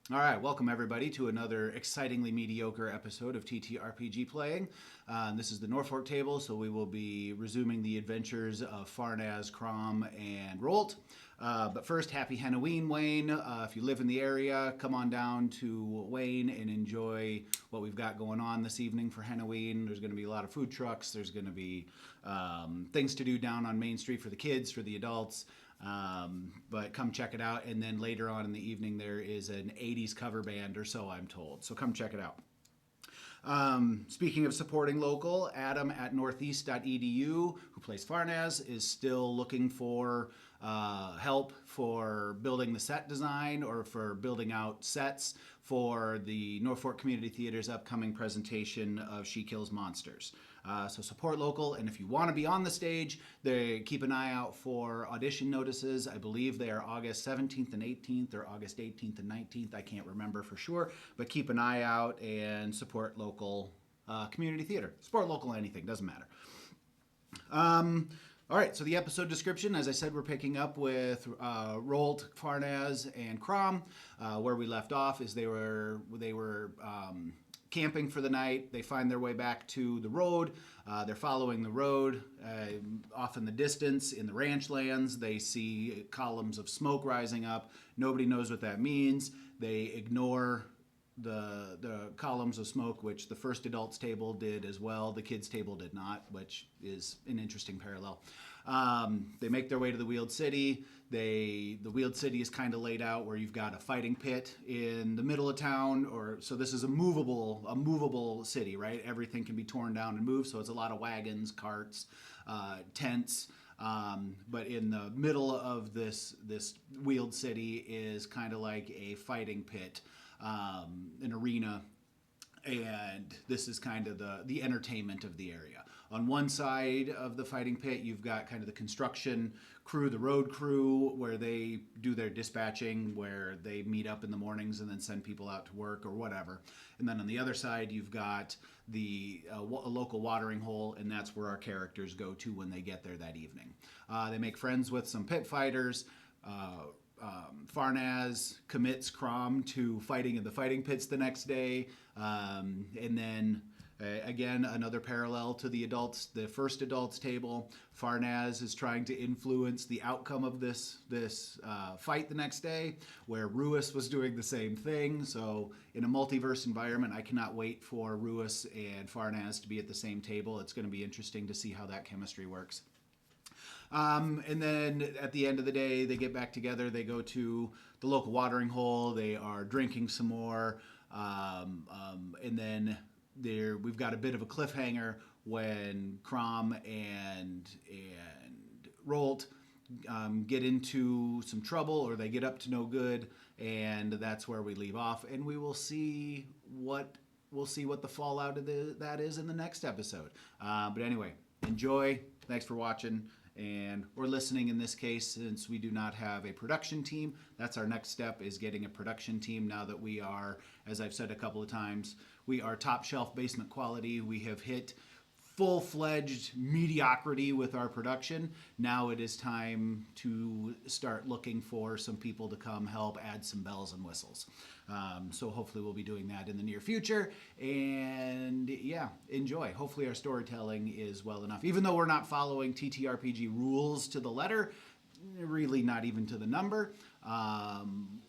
All right, welcome everybody to another excitingly mediocre episode of TTRPG Playing. This is the Norfolk table, so we will be resuming the adventures of Farnaz, Crom, and Rolt. But first, happy Halloween, Wayne. If you live in the area, come on down to Wayne and enjoy what we've got going on this evening for Halloween. There's going to be a lot of food trucks. There's going to be things to do down on Main Street for the kids, for the adults. But come check it out. And then later on in the evening, there is an 80s cover band, or so I'm told. So come check it out. Speaking of supporting local, Adam at northeast.edu, who plays Farnaz, is still looking for help for building the set design or for building out sets for the Norfolk Community Theater's upcoming presentation of She Kills Monsters. So support local, and if you want to be on the stage, keep an eye out for audition notices. I believe they are August 17th and 18th, or August 18th and 19th. I can't remember for sure, but keep an eye out and support local community theater. Support local anything, doesn't matter. All right, so the episode description, as I said, we're picking up with Rolt, Farnaz, and Crom. Where we left off is they were camping for the night. They find their way back to the road. They're following the road. Off in the distance, in the ranch lands, they see columns of smoke rising up. Nobody knows what that means. They ignore the columns of smoke, which the first adults table did as well. The kids table did not, which is an interesting parallel. They make their way to the Wheeled City. The Wheeled City is kind of laid out where you've got a fighting pit in the middle of town, so this is a movable city, right? Everything can be torn down and moved, so it's a lot of wagons, carts, tents. But in the middle of this Wheeled City is kind of like a fighting pit, an arena, and this is kind of the entertainment of the area. On one side of the fighting pit, you've got kind of the construction crew, the road crew, where they do their dispatching, where they meet up in the mornings and then send people out to work or whatever. And then on the other side, you've got a local watering hole, and that's where our characters go to when they get there that evening. They make friends with some pit fighters. Farnaz commits Crom to fighting in the fighting pits the next day, and then again, another parallel to the first adults table. Farnaz is trying to influence the outcome of this fight the next day, where Ruis was doing the same thing. So in a multiverse environment, I cannot wait for Ruis and Farnaz to be at the same table. It's going to be interesting to see how that chemistry works. And then at the end of the day, they get back together. They go to the local watering hole. They are drinking some more. And then we've got a bit of a cliffhanger when Crom and Rolt get into some trouble, or they get up to no good, and that's where we leave off. And we will see what the fallout of that is in the next episode. But anyway, enjoy. Thanks for watching. And we're listening in this case, since we do not have a production team. That's our next step, is getting a production team now that we are, as I've said a couple of times, we are top shelf basement quality. We have hit full-fledged mediocrity with our production. Now it is time to start looking for some people to come help add some bells and whistles. So hopefully we'll be doing that in the near future. And yeah, enjoy. Hopefully our storytelling is well enough. Even though we're not following TTRPG rules to the letter, really not even to the number.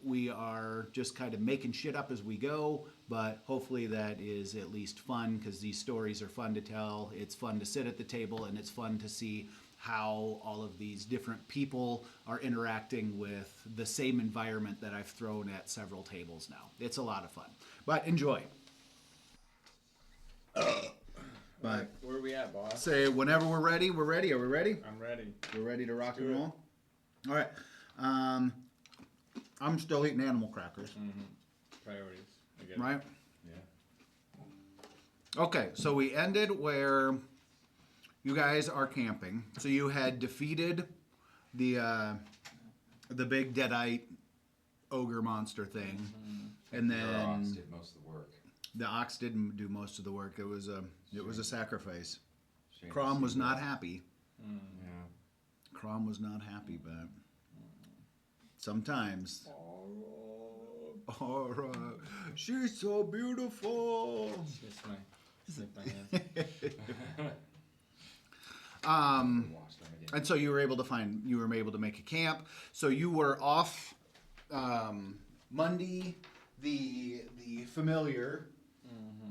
We are just kind of making shit up as we go, but hopefully that is at least fun, because these stories are fun to tell. It's fun to sit at the table, and it's fun to see how all of these different people are interacting with the same environment that I've thrown at several tables now. It's a lot of fun, but enjoy. But Where are we at, boss? say whenever we're ready, we're ready. Are we ready? I'm ready. We're ready to rock do and it. roll? All right. I'm still eating animal crackers, Priorities. I get right? it. Yeah. Okay, so we ended where you guys are camping. So you had defeated the big deadite ogre monster thing, and then Your ox did most of the work. the ox didn't do most of the work. It was a sacrifice. Shame to Crom see was not that. happy. Yeah. Crom was not happy, but sometimes All right. She's so beautiful. Sniff my hands. And so you were able to make a camp. So you were off Monday. The familiar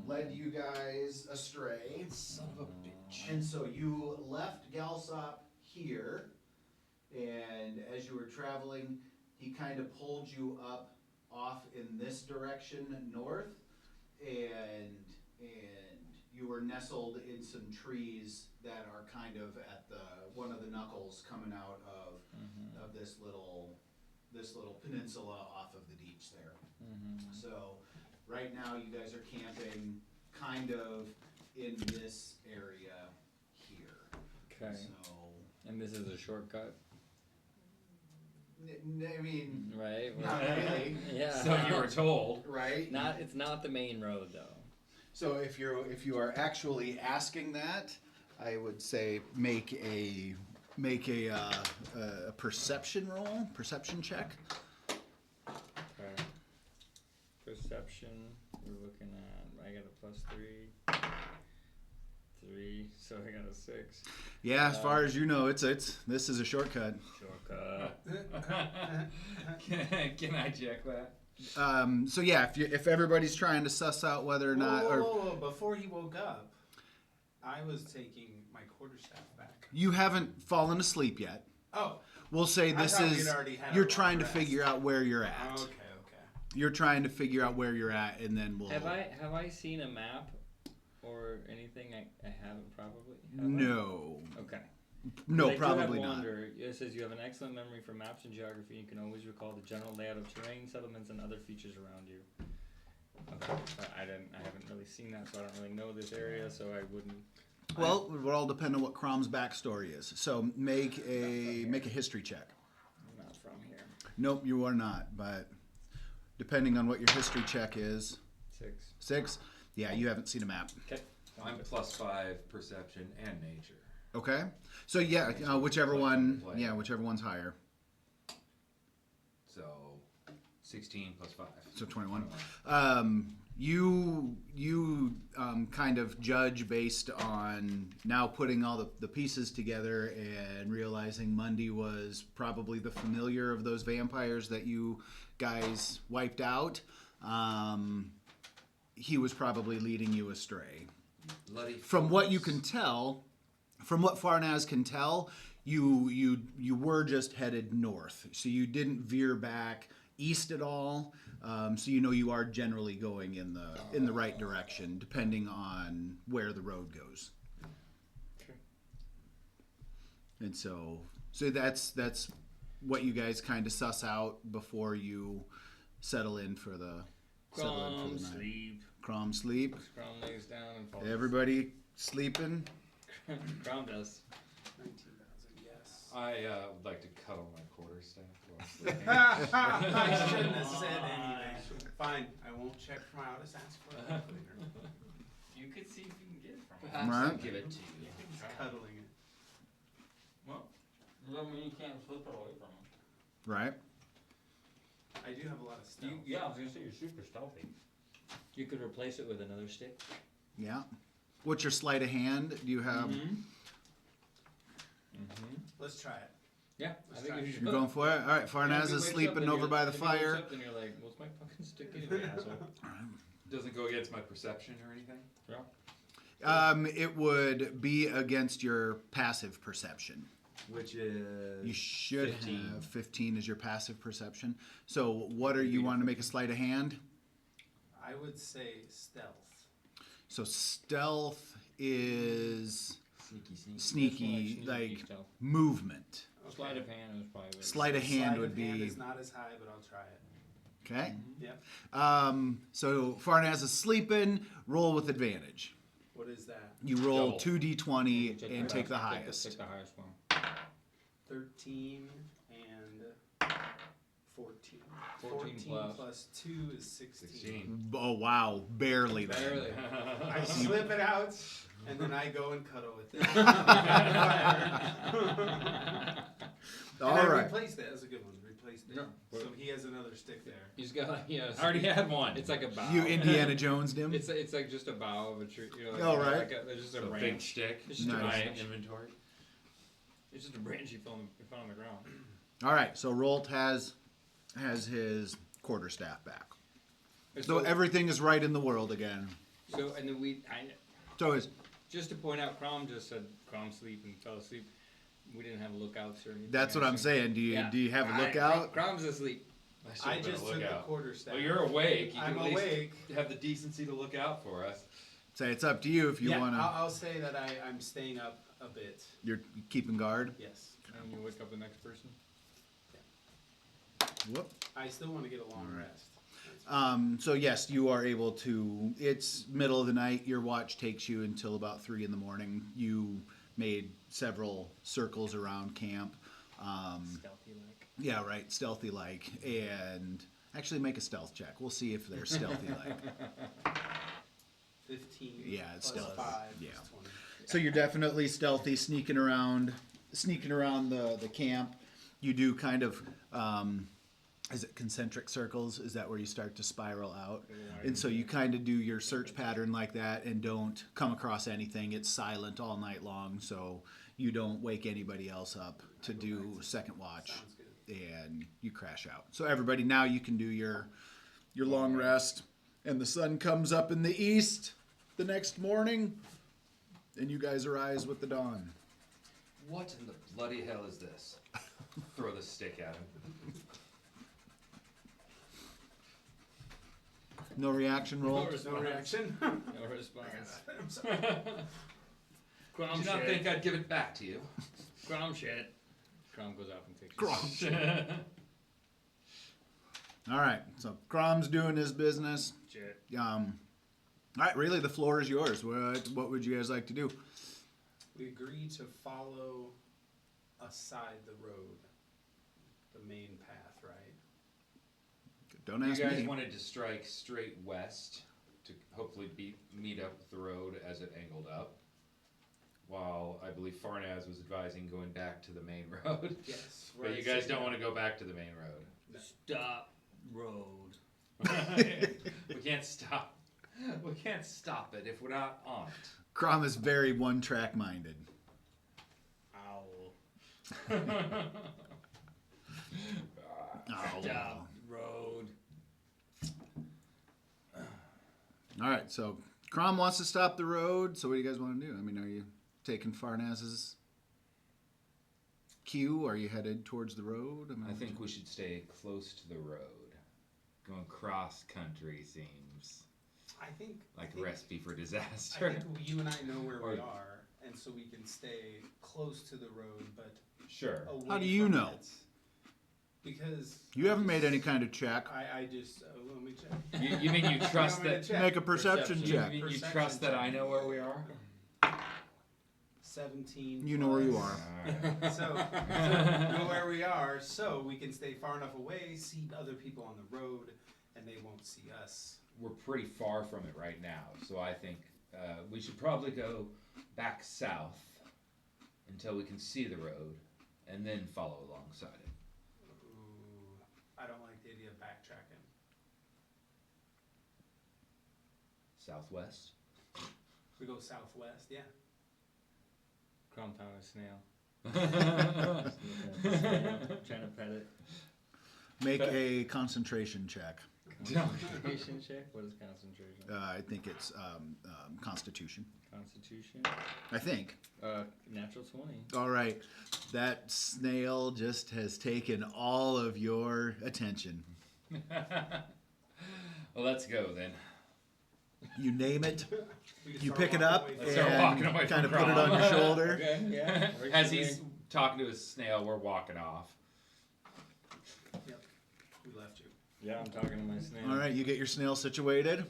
led you guys astray. Son of a bitch. And so you left Galsop here, and as you were traveling, he kind of pulled you up off in this direction north, and you were nestled in some trees that are kind of at one of the knuckles coming out of this little peninsula off of the deeps there. So right now you guys are camping kind of in this area here. Okay. So And this is a shortcut, I mean, right? not really. Yeah. So you were told. Right? It's not the main road though. So if you are actually asking that, I would say make a perception check. Okay. Perception. We're looking at. I got a +3. 3. So I got a 6. Yeah, as far as you know, this is a shortcut. Shortcut. Can I check that? So yeah, if everybody's trying to suss out whether or not, Whoa. Before he woke up, I was taking my quarterstaff back. you haven't fallen asleep yet. Oh. We'll say I this thought is we'd already had you're a long trying to rest. figure out where you're at. Okay. You're trying to figure out where you're at, and then we'll. Have I seen a map or anything? I haven't probably. Have No. I? Okay. No, But I do probably have not. wonder. It says you have an excellent memory for maps and geography. You can always recall the general layout of terrain, settlements, and other features around you. Okay. I haven't really seen that, so I don't really know this area, so I wouldn't. Well, it would all depend on what Crom's backstory is. So make a history check. I'm not from here. Nope, you are not. But depending on what your history check is, 6. 6. Yeah, you haven't seen a map. Okay. I'm +5 perception and nature. Okay. So yeah, whichever one. Yeah, whichever one's higher. So 16 +5. So 21. You kind of judge based on now putting all the pieces together and realizing Mundy was probably the familiar of those vampires that you guys wiped out. He was probably leading you astray. Bloody From what you fools. can tell, from what Farnaz can tell, you were just headed north, so you didn't veer back east at all. So you know you are generally going in the right direction, depending on where the road goes. Okay. And so that's what you guys kind of suss out before you settle in for the Crom night. sleep. Crom sleep. Crom lays down and falls. Everybody sleeping. Crom does. 19,000. Yes. I would like to cuddle my quarterstaff while sleeping. I shouldn't have said anything. Fine. I won't check from out. Just ask for it later. You could see if you can get it from Perhaps Right. I'll give it to you. He's cuddling it. Well, doesn't mean you can't slip it away from him. Right. I do have a lot of stuff. Yeah, I was gonna say you're super stealthy. You could replace it with another stick. Yeah. What's your sleight of hand? Do you have? Let's try it. Yeah, I think you should. You're going for it. All right. Farnaz is sleeping over by the fire. And you're like, what's my fucking stick anyway, asshole? Doesn't go against my perception or anything? Yeah. It would be against your passive perception. Which is... You should 15. have 15 as your passive perception. So what are you wanting to make a sleight of hand? I would say stealth. So stealth is sneaky, like stealth. movement. Sleight of hand is probably what it is. Sleight of hand Sleight would of be hand is not as high, but I'll try it. okay. Yep. So Farnaz is sleeping. Roll with advantage. What is that? You roll Double. 2d20 Check and the take the highest. highest. Take the highest one. 13 and 14. 14 plus. plus 2 is 16. 16. Oh wow, barely then. Barely. I slip it out, and then I go and cuddle with it. All and I right. replace that. That's a good one. Replace placed it. No, So he has another stick there. He's got I already had one. It's like a bough. You Indiana Jones him. It's like just a bough of a tree. You know, like, Oh, right. There's just a So big branch. stick. It's just Nice. a My branch. inventory. It's just a branch you found on the ground. All right, so Rolt has his quarterstaff back. So everything is right in the world again. So and then So is just to point out, Crom just said Crom sleep and fell asleep. We didn't have lookouts or anything. that's what I'm saying. Do you have a lookout? Crom's asleep. I just took the quarterstaff. Well, you're awake. You I'm can at least awake. have the decency to look out for us. Say it's up to you if you Yeah, want to. I'll say that I'm staying up a bit. You're keeping guard. Yes. And you wake up the next person. Whoop. I still want to get a long rest. So yes, you are able to. It's middle of the night. Your watch takes you until about 3 in the morning. You made several circles around camp. Stealthy like. Yeah, right. Stealthy like, and actually make a stealth check. We'll see if they're stealthy like. 15. Yeah, it's plus stealth. 5 Yeah. is 20. So you're definitely stealthy, sneaking around the camp. You do kind of, is it concentric circles? Is that where you start to spiral out? And so you kind of do your search pattern like that and don't come across anything. It's silent all night long, so you don't wake anybody else up to do second watch. Sounds good. And you crash out. So everybody, now you can do your long rest, and the sun comes up in the east the next morning, and you guys arise with the dawn. What in the bloody hell is this? Throw the stick at him. No reaction roll. No reaction. No response. I'm sorry. Crom Did you not shit. think I'd give it back to you? Crom shit. Crom goes off and takes Crom shit. All right, so Crom's doing his business. Shit. All right, really, the floor is yours. What would you guys like to do? We agreed to follow aside the road, the main path, right? Don't You ask guys me. wanted to strike straight west to hopefully meet up with the road as it angled up, while I believe Farnaz was advising going back to the main road. Yes. But you guys don't want to go back to the main road. Stop road. We can't stop. We can't stop it if we're not on it. Crom is very one-track minded. Owl. Oh, Stop road. all right, so Crom wants to stop the road. So what do you guys want to do? I mean, are you taking Farnaz's cue? Are you headed towards the road? I think we should stay close to the road. Going cross country seems I think like I think, a recipe for I disaster. think you and I know where we Or- are, and so we can stay close to the road, but Sure. away How do you from know? it. Because You haven't made any kind of check. I just let me check. You mean you trust Want me to that? check? Make a perception You check. mean you Perception trust that check. I know where we are? 17. You know where you plus- are. Alright. So know where we are, so we can stay far enough away, see other people on the road, and they won't see us. We're pretty far from it right now, so I think we should probably go back south until we can see the road, and then follow alongside it. Ooh, I don't like the idea of backtracking. Southwest. We go southwest, yeah. Crom found a snail. Trying to pet it. Make a concentration check. Concentration check? What is concentration? I think it's Constitution. Constitution? I think. Natural 20. All right. That snail just has taken all of your attention. Well, let's go then. You name it, We can you start pick it walking up, away from Let's start walking and away kind of from put it on Crom. your shoulder. Okay, yeah. As he's talking to his snail, we're walking off. Yep. We left you. Yeah, I'm talking to my snail. All right, you get your snail situated,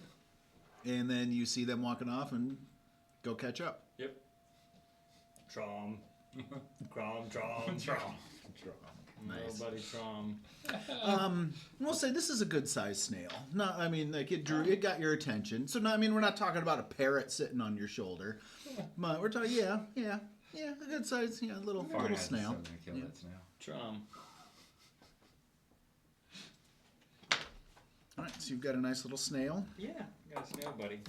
and then you see them walking off and go catch up. Yep. Trom. Crom, Trom. Trom. Nice. Nobody Trom. We'll say this is a good sized snail. Not, I mean, like it got your attention. So, no, I mean, we're not talking about a parrot sitting on your shoulder, but we're talking, yeah, a good sized, little Farnaz is snail. still gonna kill that snail. Trom. right, so you've got a nice little snail. Yeah, got a snail buddy.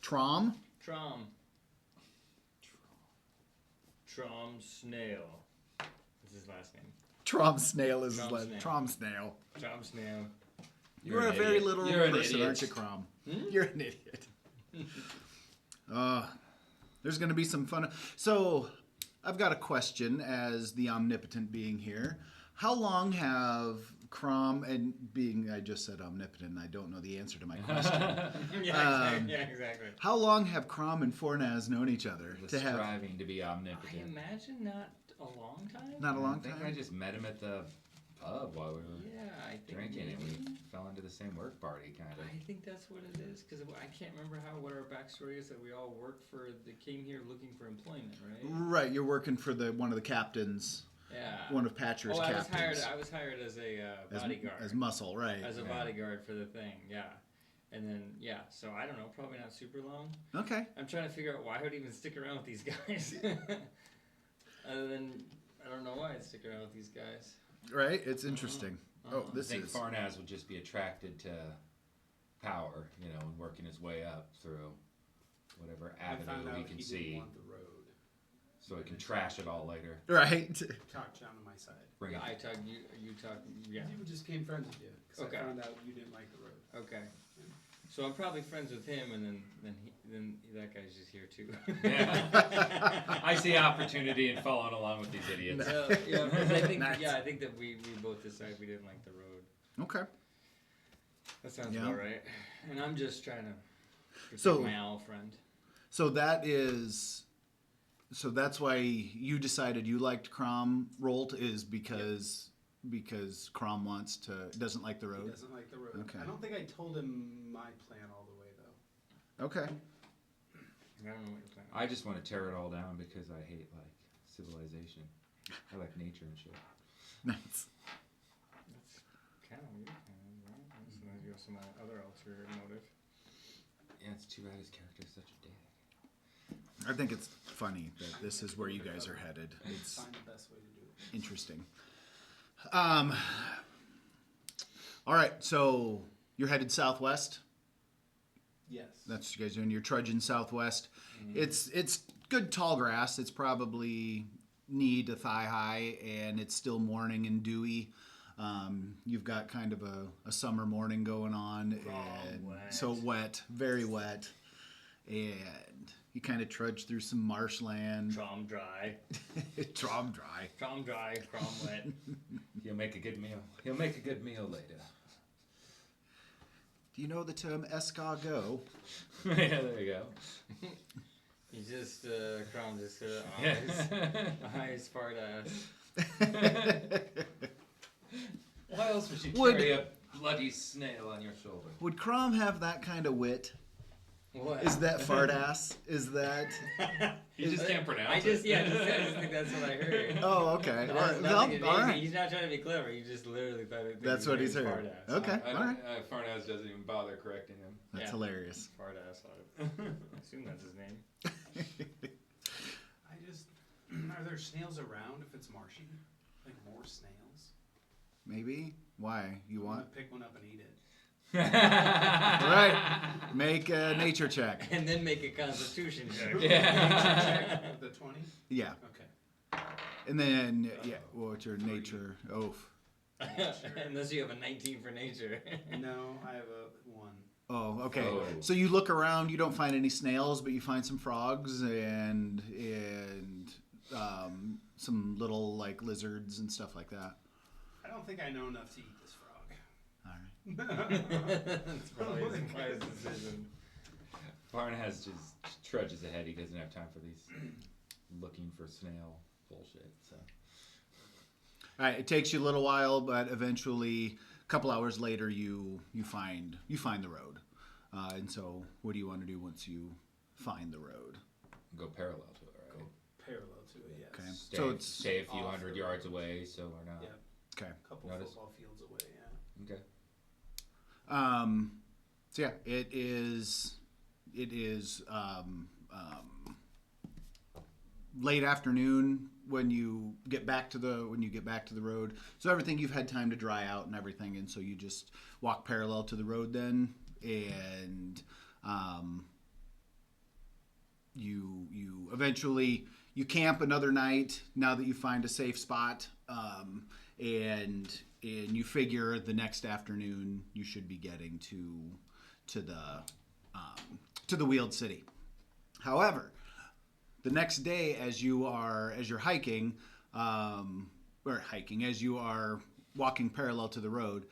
Trom. Trom Snail. That's his last name. Trom Snail is his Trom last Snail. Trom Snail. Trom Snail. You're a an very idiot. literal You're an person, idiot. aren't you, Crom? You're an idiot. There's going to be some fun. So, I've got a question as the omnipotent being here. How long have Crom, and being I just said omnipotent, I don't know the answer to my question. Yeah, exactly. How long have Crom and Fornaz known each other? Was striving to be I omnipotent. imagine not a long time. Not a long I think time? I just met him at the pub while we were Yeah, I think drinking, and maybe. we fell into the same work party, kind of. I think that's what it is, because I can't remember what our backstory is, that we all worked for, they came here looking for employment, right? Right, you're working for one of the captains, Yeah. one of Patcher's I was captains. hired as a bodyguard. As muscle, right. As a Yeah. bodyguard for the thing, yeah. And then, yeah, so I don't know, probably not super long. Okay. I'm trying to figure out why I would even stick around with these guys. Other than, I don't know why I'd stick around with these guys. Right, it's interesting. Oh, I this think is... Farnaz would just be attracted to power, and working his way up through whatever I found avenue out he can didn't see, want the road. so he can trash it all later. Right. Talk down to my side. Bring it. I talk, you talk, yeah. You just became friends with you because Okay. I found out you didn't like the road. Okay. So I'm probably friends with him, and then that guy's just here too. Yeah. I see opportunity in following along with these idiots. Yeah, 'cause I think, Nice. yeah, I think that we both decided we didn't like the road. Okay. That sounds Yeah. about right. And I'm just trying to protect So- my owl friend. So that's why you decided you liked Crom Rolt is because Crom doesn't like the He road. doesn't like the road. Okay. I don't think I told him my plan all the way though. Okay. I don't know what you're talking I just want to tear it all down because I hate civilization. I like nature and shit. Nice. That's kind of weird, right? Unless you have some other ulterior motive. Yeah, it's too bad his character's such a dick. I think it's funny that this is where you guys are headed. It's Find the best way to do it. interesting. All right, so you're headed southwest. Yes. That's what you guys are doing. You're trudging southwest. It's good tall grass. It's probably knee to thigh high, and it's still morning and dewy. You've got kind of a summer morning going on, and wet. so wet, very wet, and you kind of trudge through some marshland. Trom dry. Trom dry. Trom dry, Trom wet. He'll make a good meal. He'll make a good meal later. Do you know the term escargot? Yeah, there you go. You just, Trom just, Yeah. eyes fart ass. Why else would you Would- carry a bloody snail on your shoulder? Would Crom have that kind of wit? What? Is that fart ass? Is that? You just can't pronounce I it. just think that's what I heard. Oh, okay. It All has right. nothing to do- All right. He's not trying to be clever. He just literally thought it. That's what he's heard. Fart ass. Okay. I All right. Farnaz doesn't even bother correcting him. That's Yeah. hilarious. Fart ass. I assume that's his name. I just are there snails around if it's marshy? Like more snails? Maybe. Why? You I'm want? gonna pick one up and eat it. All right. Make a nature check. And then make a constitution check. Yeah. The 20? Yeah. Okay. And then yeah. What's your nature? Oh. Unless you have a 19 for nature. No, I have a 1. Oh. Okay. Oh. So you look around. You don't find any snails, but you find some frogs and some little like lizards and stuff like that. I don't think I know enough to eat this frog. All right. That's probably his wise decision. Farnaz just trudges ahead. He doesn't have time for these looking for snail bullshit. So All right. It takes you a little while, but eventually, a couple hours later, you find the road. And so, what do you want to do once you find the road? go parallel to it, right? Parallel to it, yes. Okay. Stay, So it's- stay a few off hundred the yards road. away, so we're not. Yep. Okay. A couple Notice. football fields away, yeah. Okay. So yeah, it is late afternoon. when you get back to the road. So everything you've had time to dry out and everything, and so you just walk parallel to the road then, and you eventually you camp another night now that you find a safe spot, and you figure the next afternoon you should be getting to the Wheeled City. However, the next day, as you're hiking, as you are walking parallel to the road,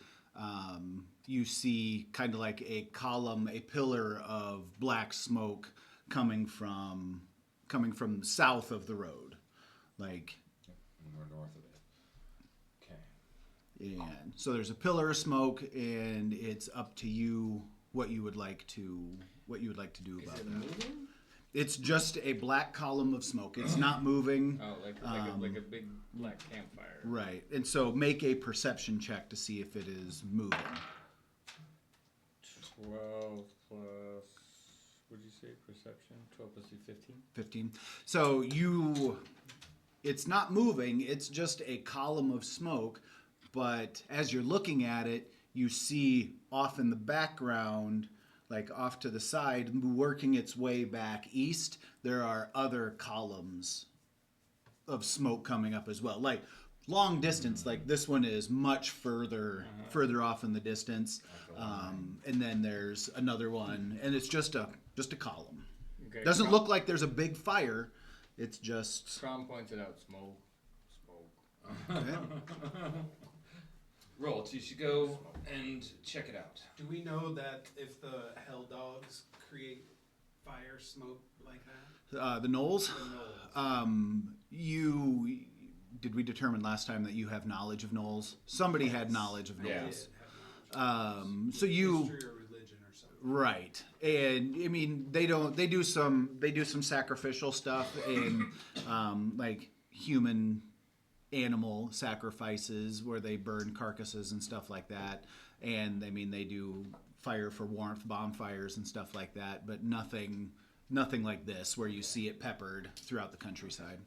you see kind of like a pillar of black smoke coming from south of the road, like. More north of it. Okay. And so there's a pillar of smoke, and it's up to you what you would like to do about Is it that. moving? It's just a black column of smoke. It's not moving. Oh, like a big black campfire. Right. And so make a perception check to see if it is moving. 12 plus. What'd you say? Perception. 12 plus 2, 15. 15. So it's not moving. It's just a column of smoke. But as you're looking at it, you see off in the background, like off to the side, working its way back east, there are other columns of smoke coming up as well. Like long distance, like this one is much further off in the distance. And then there's another one, and it's just a column. Okay. Doesn't look like there's a big fire. It's just. Crom pointed out smoke. Okay. Roll. You should go and check it out. Do we know that if the hell dogs create fire smoke like that? The Knolls. The gnolls. Did we determine last time that you have knowledge of Knolls? Somebody had knowledge of Yeah. Knolls. Did have knowledge. So you. History or religion or something. Right, and I mean they do some sacrificial stuff and like human animal sacrifices where they burn carcasses and stuff like that, and I mean they do fire for warmth, bonfires and stuff like that, but nothing like this where you see it peppered throughout the countryside.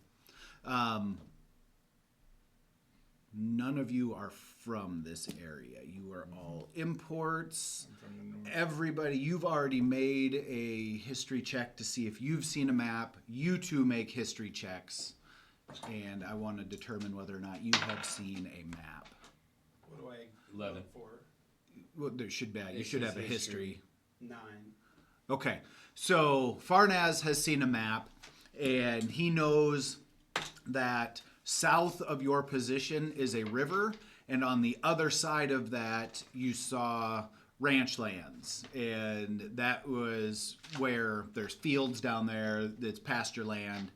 None of you are from this area. You are all imports. From the north. Everybody, you've already made a history check to see if you've seen a map. You two make history checks. And I want to determine whether or not you have seen a map. What do I 11. look for? Well, there should be. You It's should just have a history. 9. Okay. So Farnaz has seen a map, and he knows that south of your position is a river, and on the other side of that you saw ranch lands, and that was where there's fields down there. It's pasture land.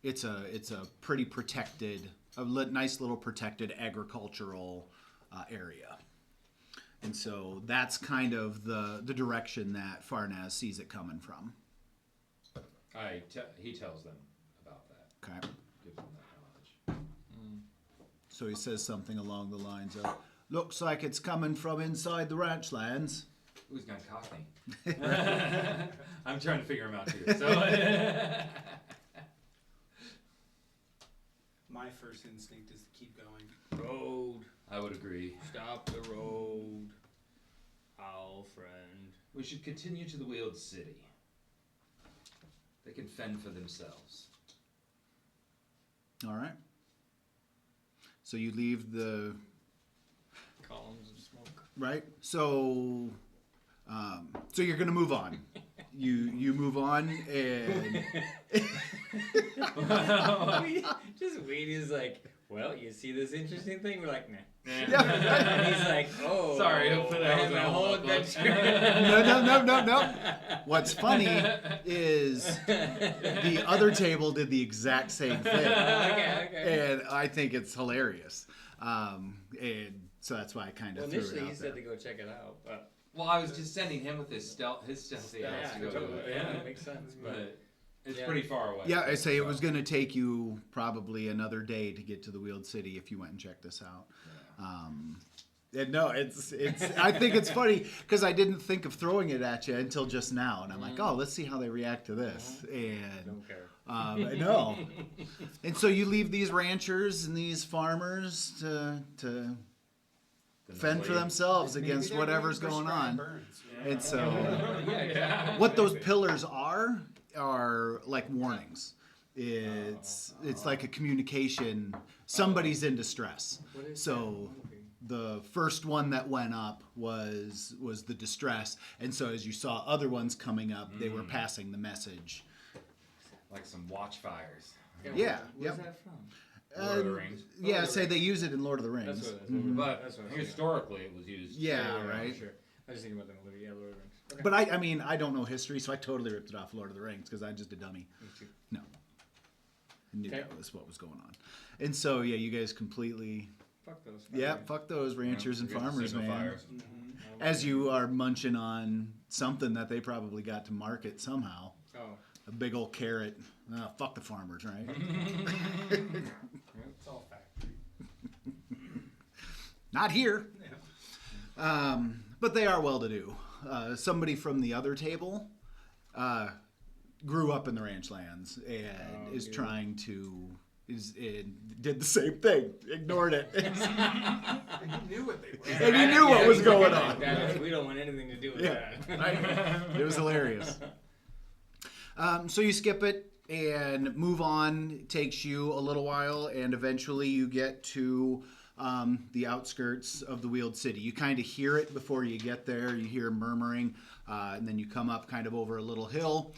It's a pretty protected, nice little protected agricultural area, and so that's kind of the direction that Farnaz sees it coming from. He tells them about that. Okay. Gives them that knowledge. So he says something along the lines of, "Looks like it's coming from inside the ranch lands." Ooh, he's gone Cockney. I'm trying to figure him out too. So My first instinct is to keep going. Road. I would agree. Stop the road. Owl friend. We should continue to the Wheeled City. They can fend for themselves. All right. So you leave the Columns of smoke. right. So you're gonna move on. You move on and Just wait. He's like, well, you see this interesting thing? We're like, nah. Yeah. And he's like, oh. Sorry, hopefully that I wasn't had a my whole hold-up look. adventure. no. What's funny is the other table did the exact same thing, Okay. and I think it's hilarious. And so that's why I kind of Well, threw it initially out he there. said to go check it out, but Well, I was just sending him with his stealthy ass to go totally. do it. Yeah, it makes sense. But it's Yeah. pretty far away. Yeah, I say it was going to take you probably another day to get to the Wheeled City if you went and checked this out. And no, it's. I think it's funny because I didn't think of throwing it at you until just now, and I'm like, oh, let's see how they react to this. And Don't care. no, and so you leave these ranchers and these farmers to fend for themselves Maybe against they're whatever's doing going prescribed on. burns. And so, Yeah. what those pillars are like warnings. It's like a communication. Somebody's in distress. What is So the first one that went up was the distress, and so as you saw other ones coming up, they were passing the message. Like some watchfires. Yeah, Where's yep. that from? Lord of the Rings. Yeah, Lord of the say they use it in Lord of the Rings. That's what it is. Mhm. But That's what I was thinking. historically, it was used. Yeah, right. Sure. I was just thinking about the movie, Lord of the Rings. Okay. But I mean, I don't know history, so I totally ripped it off Lord of the Rings because I'm just a dummy. Me too. No, I knew Okay. that was what was going on, and so yeah, you guys completely. Fuck those. Yeah, fuck those ranchers and Forget the farmers, signal man. fires. As you are munching on something that they probably got to market somehow. Oh. A big old carrot. Fuck the farmers, right? It's all factory. Not here. Yeah. But they are well-to-do. Somebody from the other table grew up in the ranch lands and is yeah. trying to did the same thing. Ignored it. And he knew what they were. And he knew what was going on. We don't want anything to do with Yeah, that. right. It was hilarious. So you skip it and move on. It takes you a little while, and eventually you get to the outskirts of the Wheeled City. You kind of hear it before you get there. You hear murmuring, and then you come up kind of over a little hill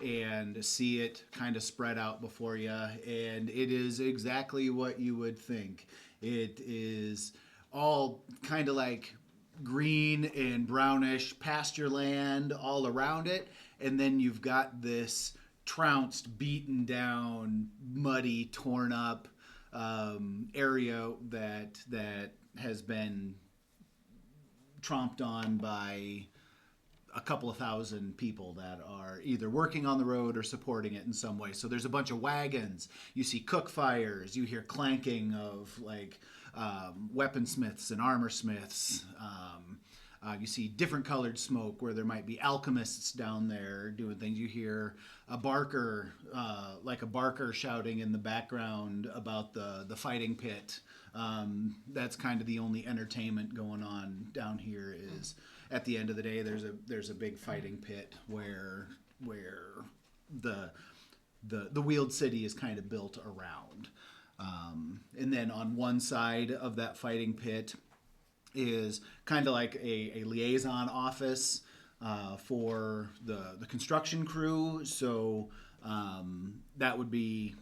and see it kind of spread out before you. And it is exactly what you would think. It is all kind of like green and brownish pasture land all around it, and then you've got this trounced, beaten down, muddy, torn up area that has been tromped on by a couple of thousand people that are either working on the road or supporting it in some way. So there's a bunch of wagons. You see cook fires. You hear clanking of like weaponsmiths and armor smiths. You see different colored smoke where there might be alchemists down there doing things. You hear a barker, like a barker shouting in the background about the fighting pit. That's kind of the only entertainment going on down here is at the end of the day, there's a big fighting pit where the Wheeled City is kind of built around. And then on one side of that fighting pit is kind of like a liaison office for the construction crew. So that would be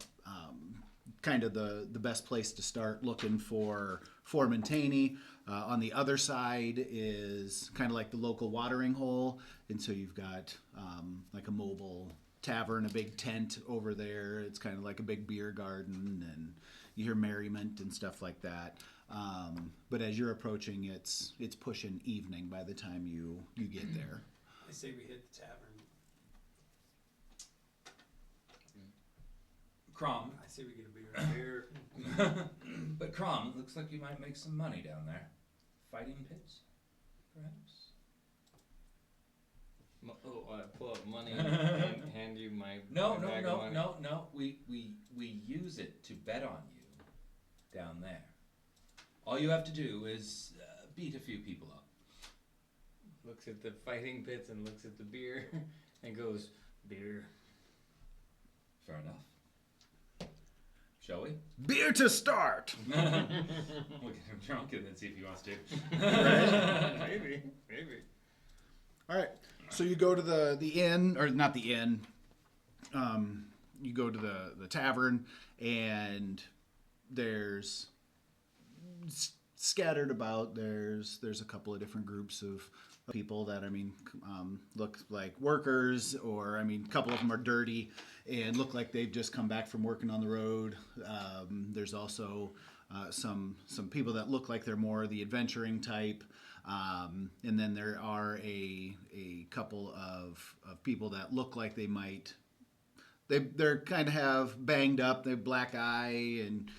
kind of the best place to start looking for Foreman Taney. On the other side is kind of like the local watering hole. And so you've got like a mobile tavern, a big tent over there. It's kind of like a big beer garden, and you hear merriment and stuff like that. But as you're approaching, it's pushing evening by the time you get there. I say we hit the tavern. Crom. I say we get a beer. But Crom, it looks like you might make some money down there. Fighting pits, perhaps? Pull up money and hand you my No, my bag of money. no. We use it to bet on you down there. All you have to do is beat a few people up. Looks at the fighting pits and looks at the beer and goes, beer. Fair enough. Shall we? Beer to start! We'll get him drunk and then see if he wants to. Maybe. All right. So you go to the inn, or not the inn. You go to the tavern, and there's scattered about. There's a couple of different groups of people that look like workers, or a couple of them are dirty and look like they've just come back from working on the road. There's also some people that look like they're more the adventuring type. And then there are a couple of people that look like they're kind of have banged up, they have black eye, and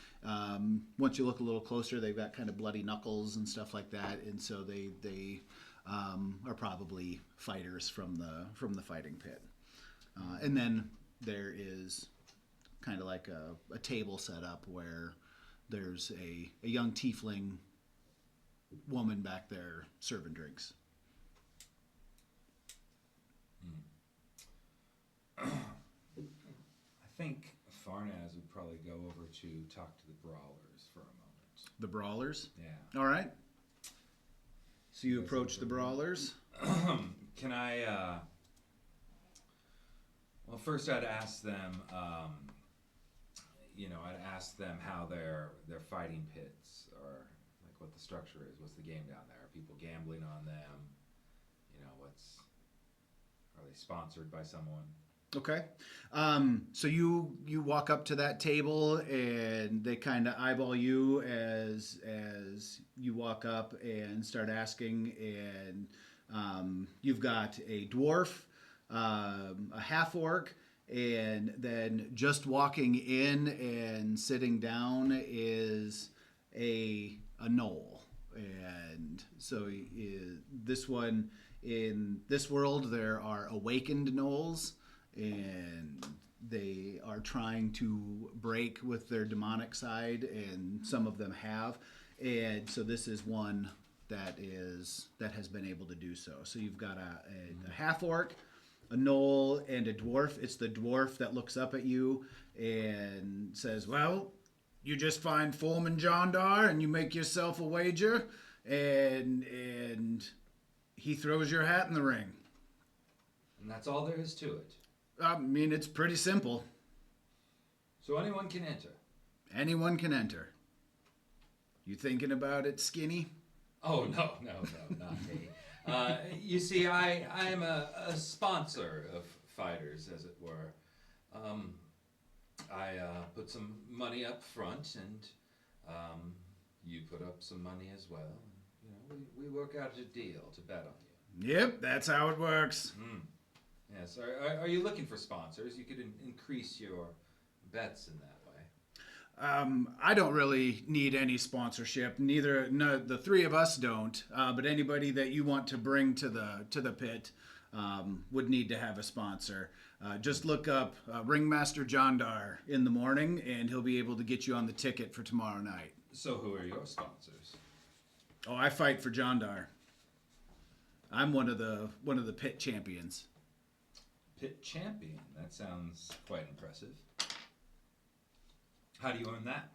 Once you look a little closer, they've got kind of bloody knuckles and stuff like that, and so they are probably fighters from the fighting pit. And then there is kind of like a table set up where there's a young tiefling woman back there serving drinks. I think Farnaz would probably go over to talk to the Brawlers for a moment. The Brawlers? Yeah. All right. So you approach the Brawlers. Can I, well, first I'd ask them, I'd ask them how their fighting pits are, like what the structure is. What's the game down there? Are people gambling on them? Are they sponsored by someone? Okay. So you walk up to that table and they kind of eyeball you as you walk up and start asking, and you've got a dwarf, a half orc, and then just walking in and sitting down is a gnoll. And so this one, in this world, there are awakened gnolls, and they are trying to break with their demonic side, and some of them have. And so this is one that has been able to do so. So you've got a half orc, a gnoll, and a dwarf. It's the dwarf that looks up at you and says, "Well, you just find Foreman Jondar and you make yourself a wager, and he throws your hat in the ring." And that's all there is to it. I mean, it's pretty simple. So anyone can enter. Anyone can enter. You thinking about it, Skinny? Oh, no, not me. You see, I am a sponsor of fighters, as it were. I put some money up front, and you put up some money as well. We work out a deal to bet on you. Yep, that's how it works. Yes. Are you looking for sponsors? You could increase your bets in that way. I don't really need any sponsorship. No, the three of us don't. But anybody that you want to bring to the pit would need to have a sponsor. Just look up Ringmaster Jondar in the morning, and he'll be able to get you on the ticket for tomorrow night. So who are your sponsors? Oh, I fight for Jondar. I'm one of the pit champions. Pit champion. That sounds quite impressive. How do you earn that?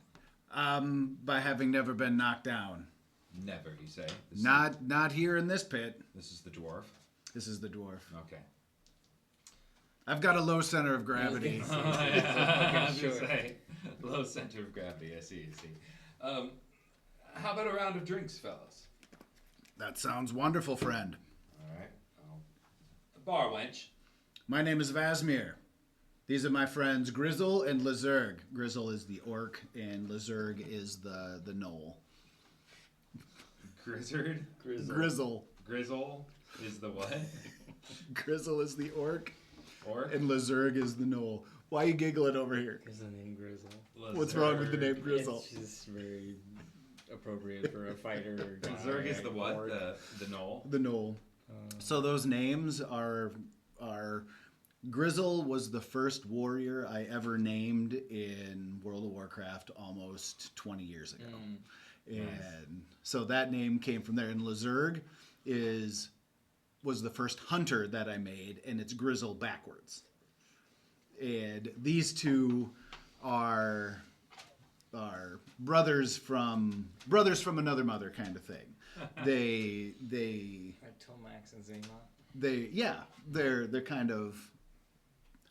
By having never been knocked down. Never, you say? Not here in this pit. This is the dwarf? This is the dwarf. Okay. I've got a low center of gravity. Low center of gravity, I see. How about a round of drinks, fellas? That sounds wonderful, friend. All right. Bar wench. My name is Vasmir. These are my friends Grizzle and Lazurg. Grizzle is the orc, and Lazurg is the gnoll. Grizzard? Grizzle. Grizzle is the what? Grizzle is the orc, Orc? and Lazurg is the gnoll. Why are you giggling over here? There's the name Grizzle. What's wrong with the name Grizzle? It's just very appropriate for a fighter. Zerg is the what? Orc. The gnoll? The gnoll. So those names are Grizzle was the first warrior I ever named in World of Warcraft almost 20 years ago. And so that name came from there. And Lazurg was the first hunter that I made, and it's Grizzle backwards. And these two are brothers from another mother kind of thing. They Like Tomax and Zama. they're kind of,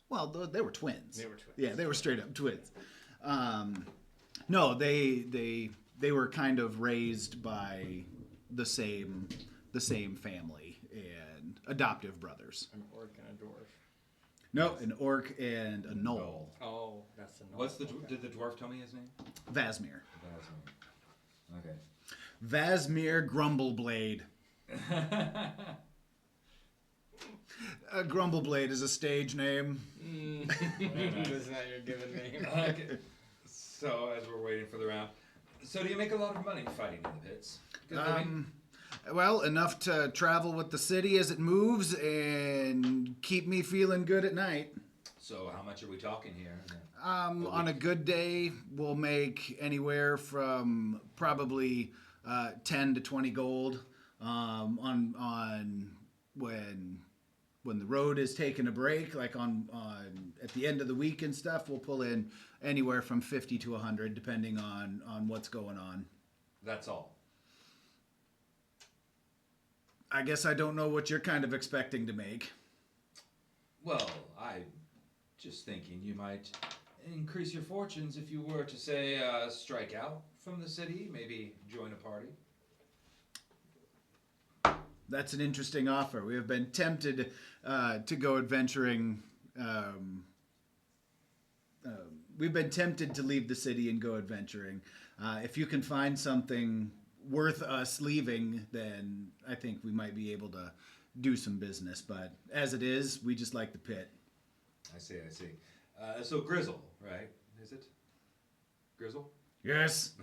well, they were twins. They were twins. Yeah, they were straight up twins. No, they were kind of raised by the same family and adoptive brothers. An orc and a dwarf. No, an orc and a gnoll. Oh, that's a What's did the dwarf tell me his name? Vasmir. Okay. Vasmir Grumbleblade. Grumbleblade is a stage name. That's not your given name. Okay. So as we're waiting for the round, so do you make a lot of money fighting in the pits? Good living? Well, enough to travel with the city as it moves and keep me feeling good at night. So how much are we talking here? On a good day, we'll make anywhere from probably 10 to 20 gold. On when the road is taking a break, like on at the end of the week and stuff, we'll pull in anywhere from 50 to 100, depending on what's going on. That's all. I guess I don't know what you're kind of expecting to make. Well, I'm just thinking you might increase your fortunes if you were to, say, strike out from the city, maybe join a party. That's an interesting offer. We have been tempted to go adventuring. We've been tempted to leave the city and go adventuring. If you can find something worth us leaving, then I think we might be able to do some business. But as it is, we just like the pit. I see. So Grizzle, right? Is it? Grizzle? Yes.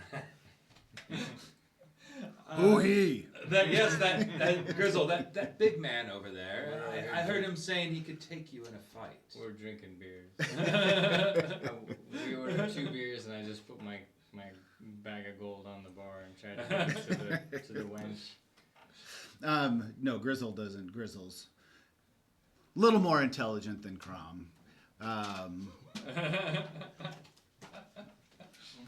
Who he? That Grizzle, that big man over there. I heard him saying he could take you in a fight. We're drinking beers. We ordered 2 beers, and I just put my bag of gold on the bar and tried to give it to the wench. No, Grizzle doesn't. Grizzle's a little more intelligent than Crom. But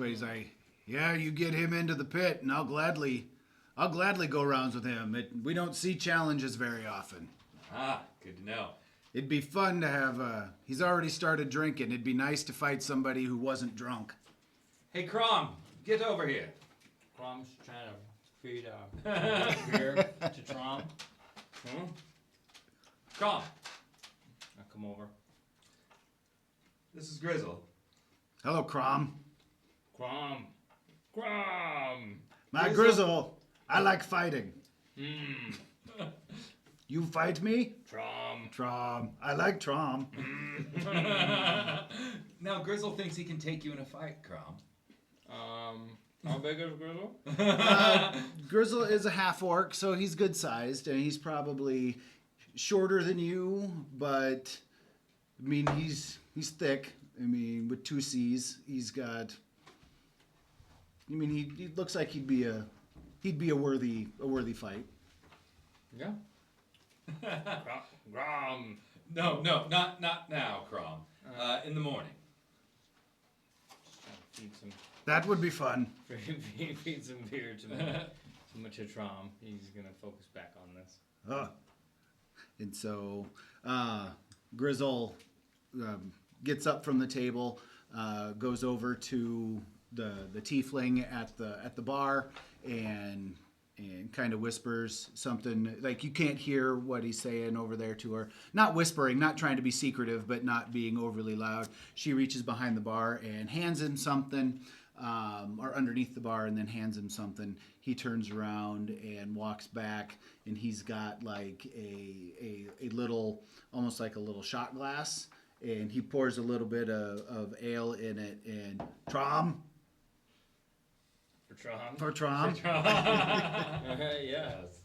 he's like, yeah, you get him into the pit, and I'll gladly go rounds with him. We don't see challenges very often. Ah, good to know. It'd be fun to have. He's already started drinking. It'd be nice to fight somebody who wasn't drunk. Hey, Crom, get over here. Crom's trying to feed a beer to Trom. Crom, I'll come over. this is Grizzle. Hello, Crom. Crom. My Grizzle. I like fighting. Mmm. You fight me? Trom. Trom. I like Trom. Now Grizzle thinks he can take you in a fight, Crom. How big is Grizzle? Grizzle is a half orc, so he's good sized, and he's probably shorter than you, but I mean he's thick. I mean with 2 C's, he's got. I mean he looks like he'd be a worthy fight. Yeah. Grom. No, not now, Crom. In the morning. Just trying to feed some. That would be fun. Feed some beer to Trom. He's gonna focus back on this. And so Grizzle gets up from the table, goes over to the tiefling at the bar, and kind of whispers something. Like you can't hear what he's saying over there to her. Not whispering, not trying to be secretive, but not being overly loud. She reaches behind the bar and hands him something. Or underneath the bar, and then hands him something. He turns around and walks back, and he's got like a little, almost like a little shot glass, and he pours a little bit of ale in it, and Trom. For Trom. For Trom.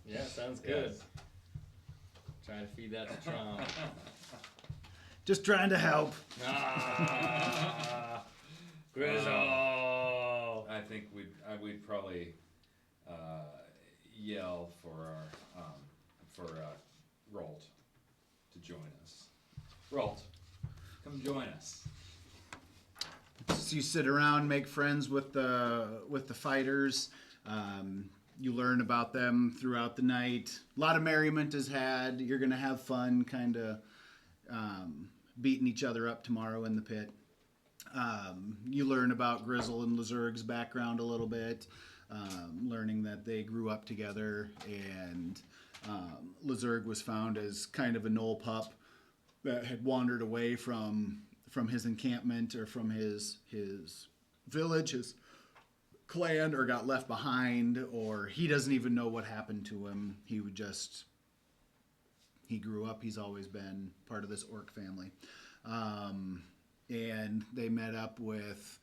Yeah, sounds good. Yes. Try to feed that to Trom. Just trying to help. Grizzle. I think we'd probably yell for Rolt to join us. Rolt, come join us. So you sit around, make friends with the fighters. You learn about them throughout the night. A lot of merriment is had. You're gonna have fun, kind of beating each other up tomorrow in the pit. You learn about Grizzle and Lizurg's background a little bit, learning that they grew up together, and Lizurg was found as kind of a knoll pup that had wandered away from his encampment or from his village, his clan, or got left behind, or he doesn't even know what happened to him. He grew up. He's always been part of this orc family. And they met up with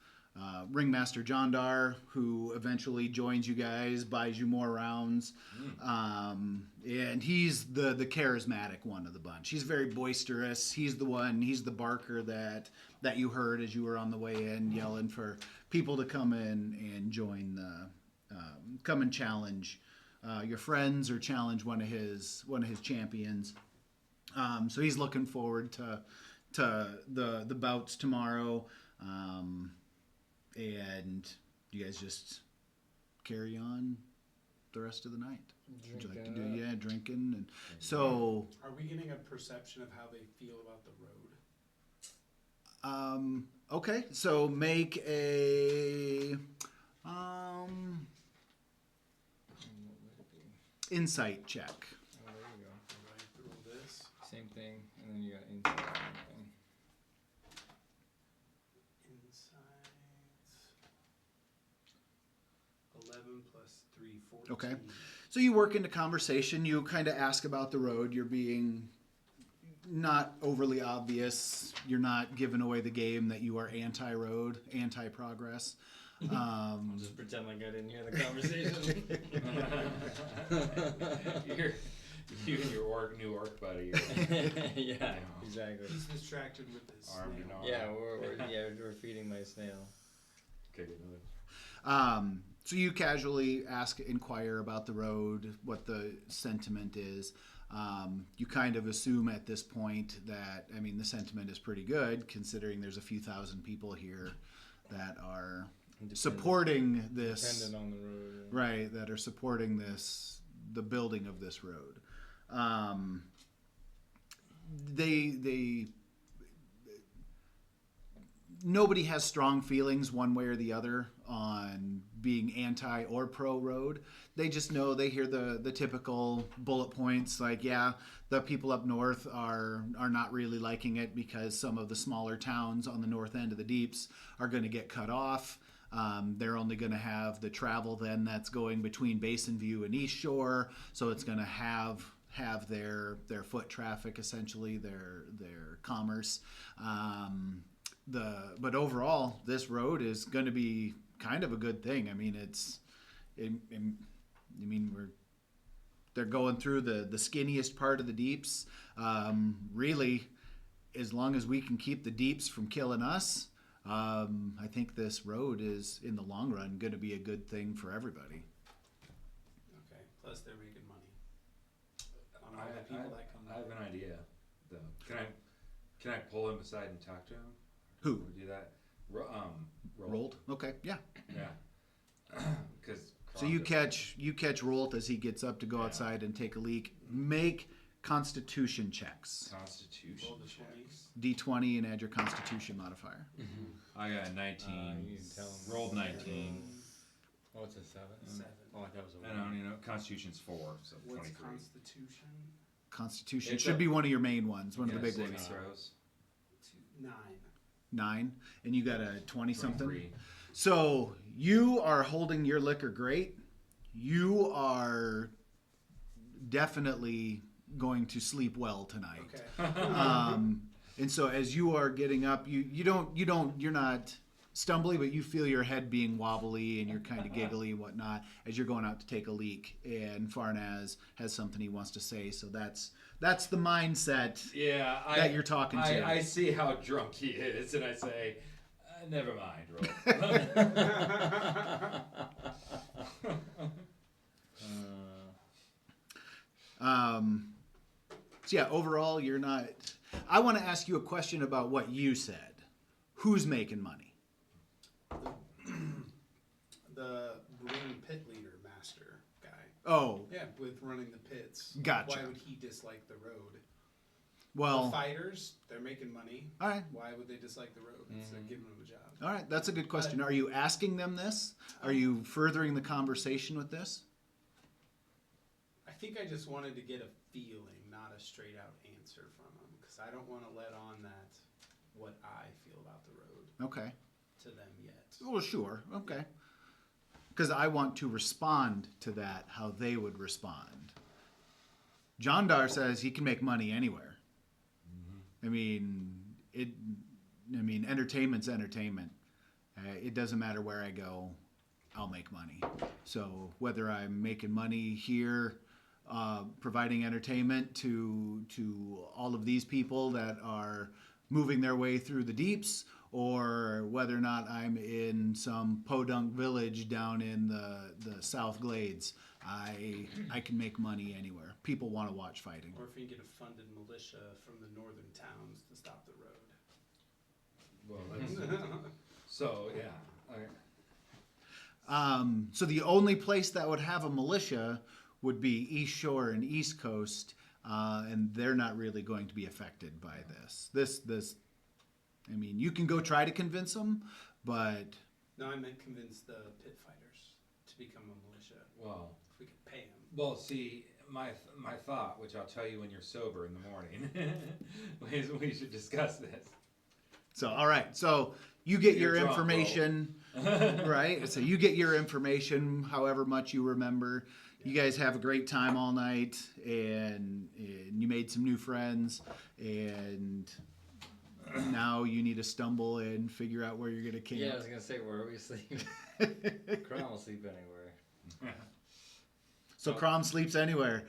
Ringmaster Jondar, who eventually joins you guys, buys you more rounds, and he's the charismatic one of the bunch. He's very boisterous. He's the barker that you heard as you were on the way in, yelling for people to come in and join come and challenge your friends or challenge one of his champions. So he's looking forward to the bouts tomorrow. And you guys just carry on the rest of the night. What would you like to do? Yeah, drinking. And so, Are we getting a perception of how they feel about the road? Okay, so make a insight check. Oh, there you go. Right through this. Same thing, and then you got insight. Same thing. Insight. 11 plus 3, 14. Okay. So you work into conversation. You kind of ask about the road. You're being not overly obvious. You're not giving away the game that you are anti-road, anti-progress. I'll just pretend like I didn't hear the conversation. You and your new orc buddy. Yeah, exactly. He's distracted with his Armed and snail. armed. Yeah, we're feeding my snail. Okay, good news. So you casually inquire about the road, what the sentiment is. You kind of assume at this point that, I mean, the sentiment is pretty good considering there's a few thousand people here that are supporting this. Dependent on the road. Yeah. Right, that are supporting the building of this road. Nobody has strong feelings one way or the other on being anti or pro road. They just know, they hear the typical bullet points like, yeah, the people up north are not really liking it because some of the smaller towns on the north end of the Deeps are going to get cut off. They're only going to have the travel then that's going between Basin View and East Shore, so it's going to have their foot traffic, essentially their commerce. But overall, this road is going to be kind of a good thing. I mean, they're going through the skinniest part of the Deeps. Really, as long as we can keep the Deeps from killing us, I think this road is, in the long run, going to be a good thing for everybody. Okay. Plus, they're making money on all the people that come. I have an idea, though. Can I pull him aside and talk to him? Who? Would do that? Rolled? Okay, yeah. Yeah. Because So you catch Rolt as he gets up to go outside and take a leak. Make Constitution checks. Constitution Roll the checks. 20. D20 and add your Constitution modifier. I got 19. You can tell him. Rolled 19. Oh, it's a 7? 7. Oh, that was a I don't, Constitution's 4, so What's 23. Constitution? Constitution It's should a- be one of your main ones, one of the big saving ones. throws. 9. 9, and you got a 20 something. 23. So you are holding your liquor great. You are definitely going to sleep well tonight. Okay. And so as you are getting up, you're not stumbly, but you feel your head being wobbly and you're kind of giggly and whatnot as you're going out to take a leak. And Farnaz has something he wants to say. So that's the mindset Yeah, that you're talking to. I see how drunk he is, and I say, never mind, Roll. So yeah, overall, you're not. I want to ask you a question about what you said. Who's making money? The ring pit leader master guy. Oh, Yeah, with running the pits. Gotcha. Why would he dislike the road? well, The fighters, they're making money. all right. Why would they dislike the road? Instead of giving them a job. All right, that's a good question. Are you asking them this? Are you furthering the conversation with this? I think I just wanted to get a feeling, not a straight out answer from them, because I don't want to let on that what I feel about the road Okay. to them yet. Well, sure. Okay. Because I want to respond to that, how they would respond. John Dar says he can make money anywhere. I mean, entertainment's entertainment. It doesn't matter where I go, I'll make money. So whether I'm making money here, providing entertainment to all of these people that are moving their way through the deeps, or whether or not I'm in some podunk village down in the South Glades, I can make money anywhere. People want to watch fighting. Or if you get a funded militia from the northern towns to stop the road. Well, that's, so yeah. So the only place that would have a militia would be East Shore and East Coast, and they're not really going to be affected by this. This, I mean, you can go try to convince them, but No, I meant convince the pit fighters to become a militia. Well, If we could pay them. well, see, my thought, which I'll tell you when you're sober in the morning, is we should discuss this. so all right. So you get You're your drunk, bro. information, right? So you get your information, however much you remember. You guys have a great time all night, and you made some new friends, and now you need to stumble and figure out where you're gonna camp. Yeah, I was gonna say, where are we sleep? Crown will sleep anywhere. So Crom sleeps anywhere.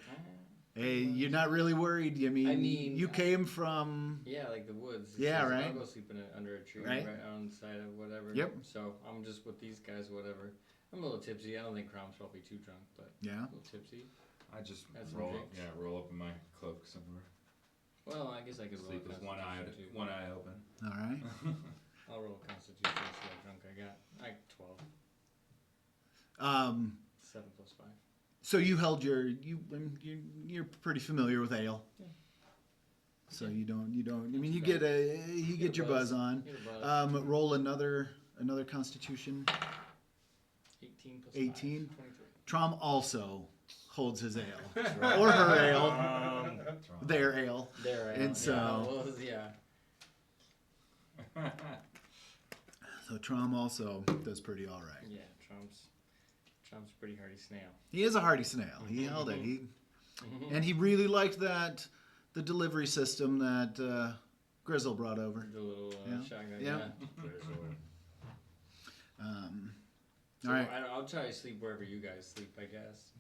Hey, you're not really worried. I mean, you came from. Yeah, like the woods. Yeah, says right. I'll go sleeping under a tree, Right. right on the side of whatever. Yep. So I'm just with these guys, whatever. I'm a little tipsy. I don't think Crom's probably too drunk, but Yeah. a little tipsy. I just Had some roll up, drinks. roll up in my cloak somewhere. Well, I guess I could roll Sleep a with one eye Constitution, too. open. All right. I'll roll a Constitution. See how drunk I got. Like 12. 7 plus 5. So you held you're pretty familiar with ale. Yeah. So you don't. I mean, too you bad. get your buzz on. Get a buzz. Roll another Constitution. 18 plus 18? 5. 23. Trom also holds his ale or her ale, their ale. There I am. And so- Yeah. So Trom also does pretty all right. Yeah, Trump's a pretty hardy snail. He is a hardy snail. He held it. And he really liked the delivery system that Grizzle brought over. The little Yeah. shotgun. Yeah. So All right. I'll try to sleep wherever you guys sleep, I guess.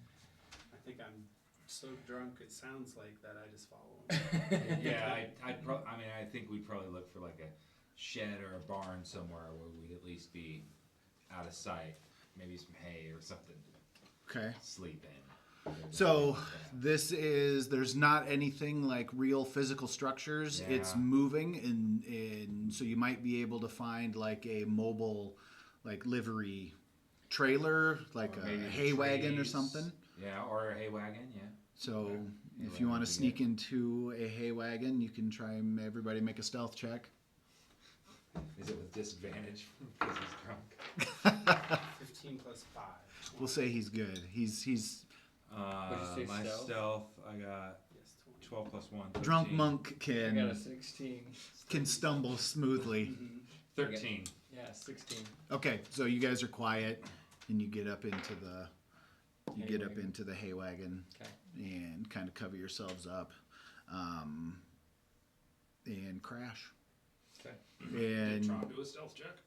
I think I'm so drunk it sounds like that I just follow them. Yeah, I think we'd probably look for like a shed or a barn somewhere where we'd at least be out of sight. Maybe some hay or something to Okay. sleep in. So there's not anything like real physical structures. Yeah. It's moving, and so you might be able to find like a mobile, like livery trailer, like Or a maybe the hay wagon or trees. something. Yeah, or a hay wagon, yeah. So Yeah, if you want to wagon would be sneak good. into a hay wagon, you can try and everybody make a stealth check. Is it with disadvantage because he's drunk? 15 plus 5. We'll say he's good. He's What'd you say, My stealth? stealth, I got Yes, 20. 12 plus 1. drunk 13. monk I got a can 16. stumble smoothly. Mhm. 13. Yeah, 16. Okay, so you guys are quiet, and you get up into the Hay wagon. hay wagon. Okay. And kind of cover yourselves up, and crash. Okay. And do a stealth check.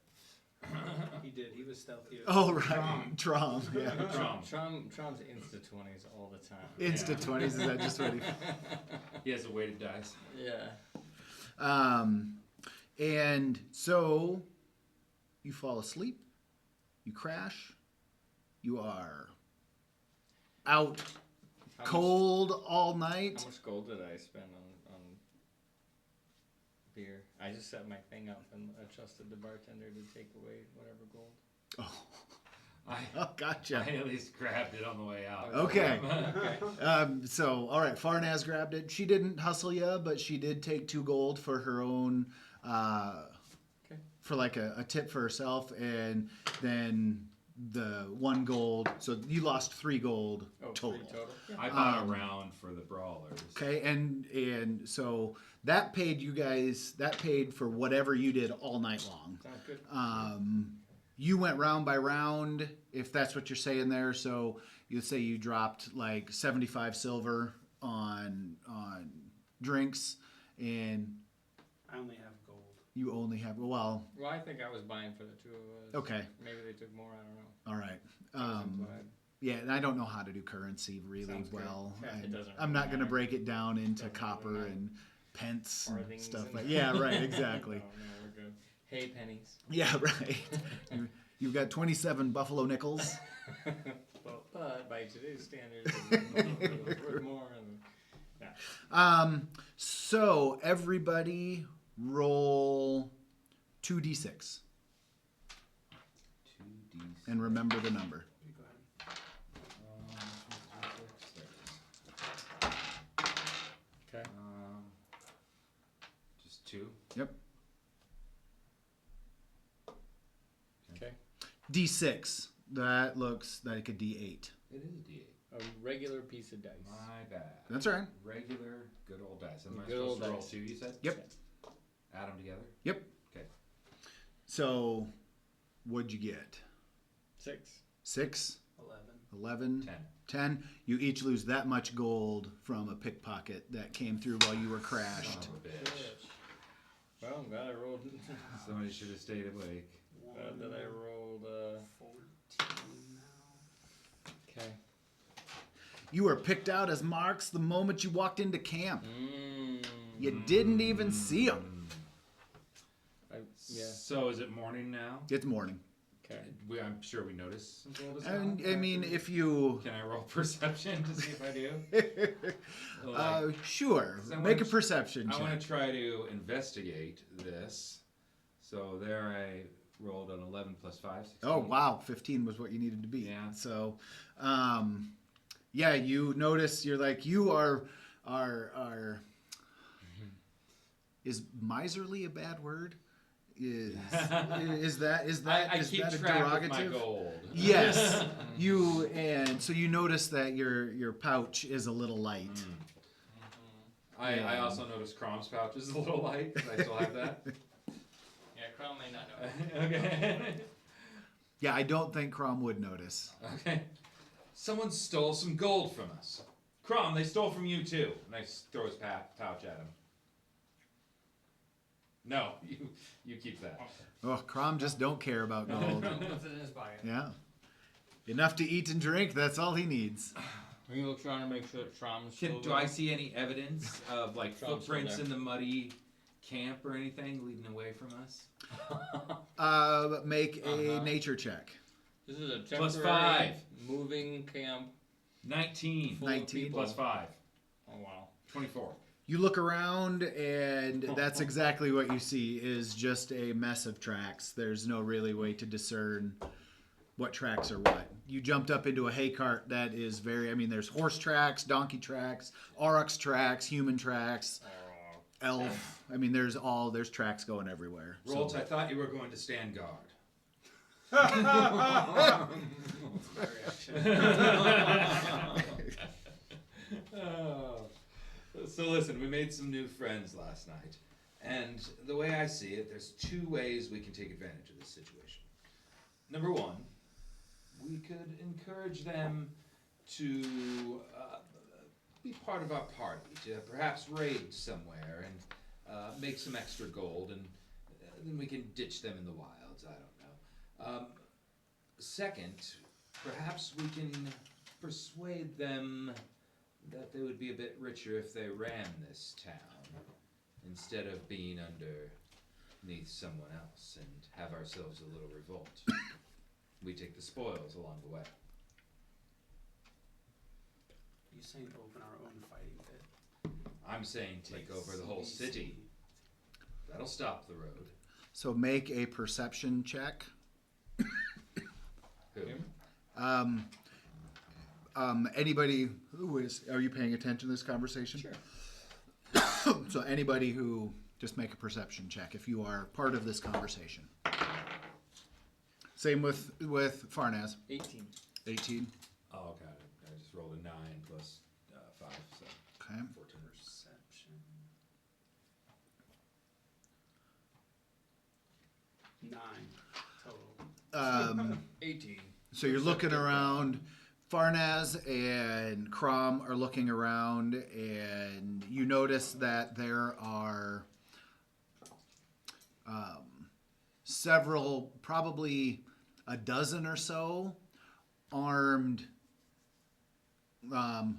He did. He was stealthy. oh right, Trom, yeah, Trom's insta-20s all the time. insta 20s. Is that just what he? He has a weighted dice. Yeah. And so you fall asleep, you crash, you are out How cold all Much, night. how much gold did I spend on beer? I just set my thing up and I trusted the bartender to take away whatever gold. Oh, I gotcha. at least grabbed it on the way out. Okay. Okay. So, all right, Farnaz grabbed it. She didn't hustle you, but she did take 2 gold for her own, Okay. for like a tip for herself, and then the 1 gold. So you lost 3 gold Oh, total. 3 total? Yeah. I bought a round for the brawlers. Okay, and so that paid you guys. That paid for whatever you did all night long. Sounds good. You went round by round, if that's what you're saying there. So you say you dropped like 75 silver on drinks, and I only have gold. You only have, well, Well, I think I was buying for the two of us. okay, Maybe they took more. I don't know. all right. That was Um, implied. yeah, and I don't know how to do currency really Sounds good. well. Yeah, it doesn't I'm really not going to matter. break it down into Doesn't really copper matter. and pence and Farthings stuff and- like. Yeah, right, exactly. No, we're good. Hey, pennies. Yeah, right. You've got 27 buffalo nickels. But by today's standards, it's worth more. And, So everybody roll 2d6 2D6. and remember the number. You go ahead. okay. Just 2. Yep. Okay. D6. That looks like a D8. It is a D8. A regular piece of dice. My bad. That's all right. Regular, good old dice. Am I Good supposed old to roll dice. 2, you said? Yep. Add them together? Yep. Okay. So, what'd you get? 6. 6, 11. 11, 10. You each lose that much gold from a pickpocket that came through while you were crashed. Son of a bitch. Well, I'm glad I rolled. Somebody should have stayed awake. Glad that I rolled. 14 now. Okay. You were picked out as marks the moment you walked into camp. Mm. You didn't even see them. Yeah. So is it morning now? It's morning. Okay. I'm sure we noticed some gold is And gone. I mean, if you... Can I roll perception to see if I do? Sure. So I Make a want- perception I check. want to try to investigate this. So there I rolled an 11 plus 5, 16. Oh, wow. 15 was what you needed to beat. Yeah. So, yeah, you notice, you're like, you are is miserly a bad word? Is that I is keep that a track of my derogative? gold. Yes. And so you notice that your pouch is a little light. I also noticed Crom's pouch is a little light. I still have that. Yeah, Crown may not know. Okay. Yeah, I don't think Crom would notice. Okay. Someone stole some gold from us. Crom, they stole from you too. And I throw his pouch at him. No, you keep that. Oh, Crom just don't care about gold. Puts it in his pocket. Yeah. Enough to eat and drink, that's all he needs. We look trying to make sure that Trom's Do I see any evidence of like Trump's footprints still in the muddy camp or anything leading away from us? Make a Uh-huh. nature check. This is a temporary Plus 5. moving camp 19 full of 19 people. plus 5. Oh wow. 24. You look around, and that's exactly what you see is just a mess of tracks. There's no really way to discern what tracks are what. You jumped up into a hay cart that is there's horse tracks, donkey tracks, aurochs tracks, human tracks, elf. There's tracks going everywhere. So- Rolts, I thought you were going to stand guard. So listen, we made some new friends last night. And the way I see it, there's 2 ways we can take advantage of this situation. Number 1, we could encourage them to be part of our party, to perhaps raid somewhere and make some extra gold, and then we can ditch them in the wilds, I don't know. Second, perhaps we can persuade them that they would be a bit richer if they ran this town, instead of being underneath someone else, and have ourselves a little revolt. We take the spoils along the way. You saying open our own fighting pit? I'm saying take Like over the whole CBC. city. That'll stop the road. So make a perception check. Who? Him? Anybody who is, are you paying attention to this conversation? Sure. So anybody who, just make a perception check if you are part of this conversation. Same with Farnaz. 18. 18. Oh, got it. I just rolled a 9 plus 5, so Okay. 14. Perception. 9 total. 18. So you're looking around. Farnaz and Crom are looking around, and you notice that there are several, probably a dozen or so armed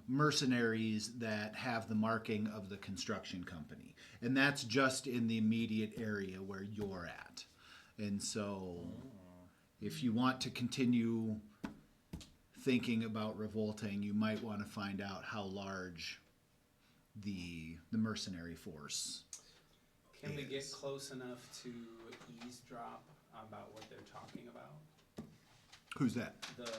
mercenaries that have the marking of the construction company. And that's just in the immediate area where you're at. And so if you want to continue thinking about revolting, you might want to find out how large the mercenary force Can we get is. close enough to eavesdrop about what they're talking about? Who's that? The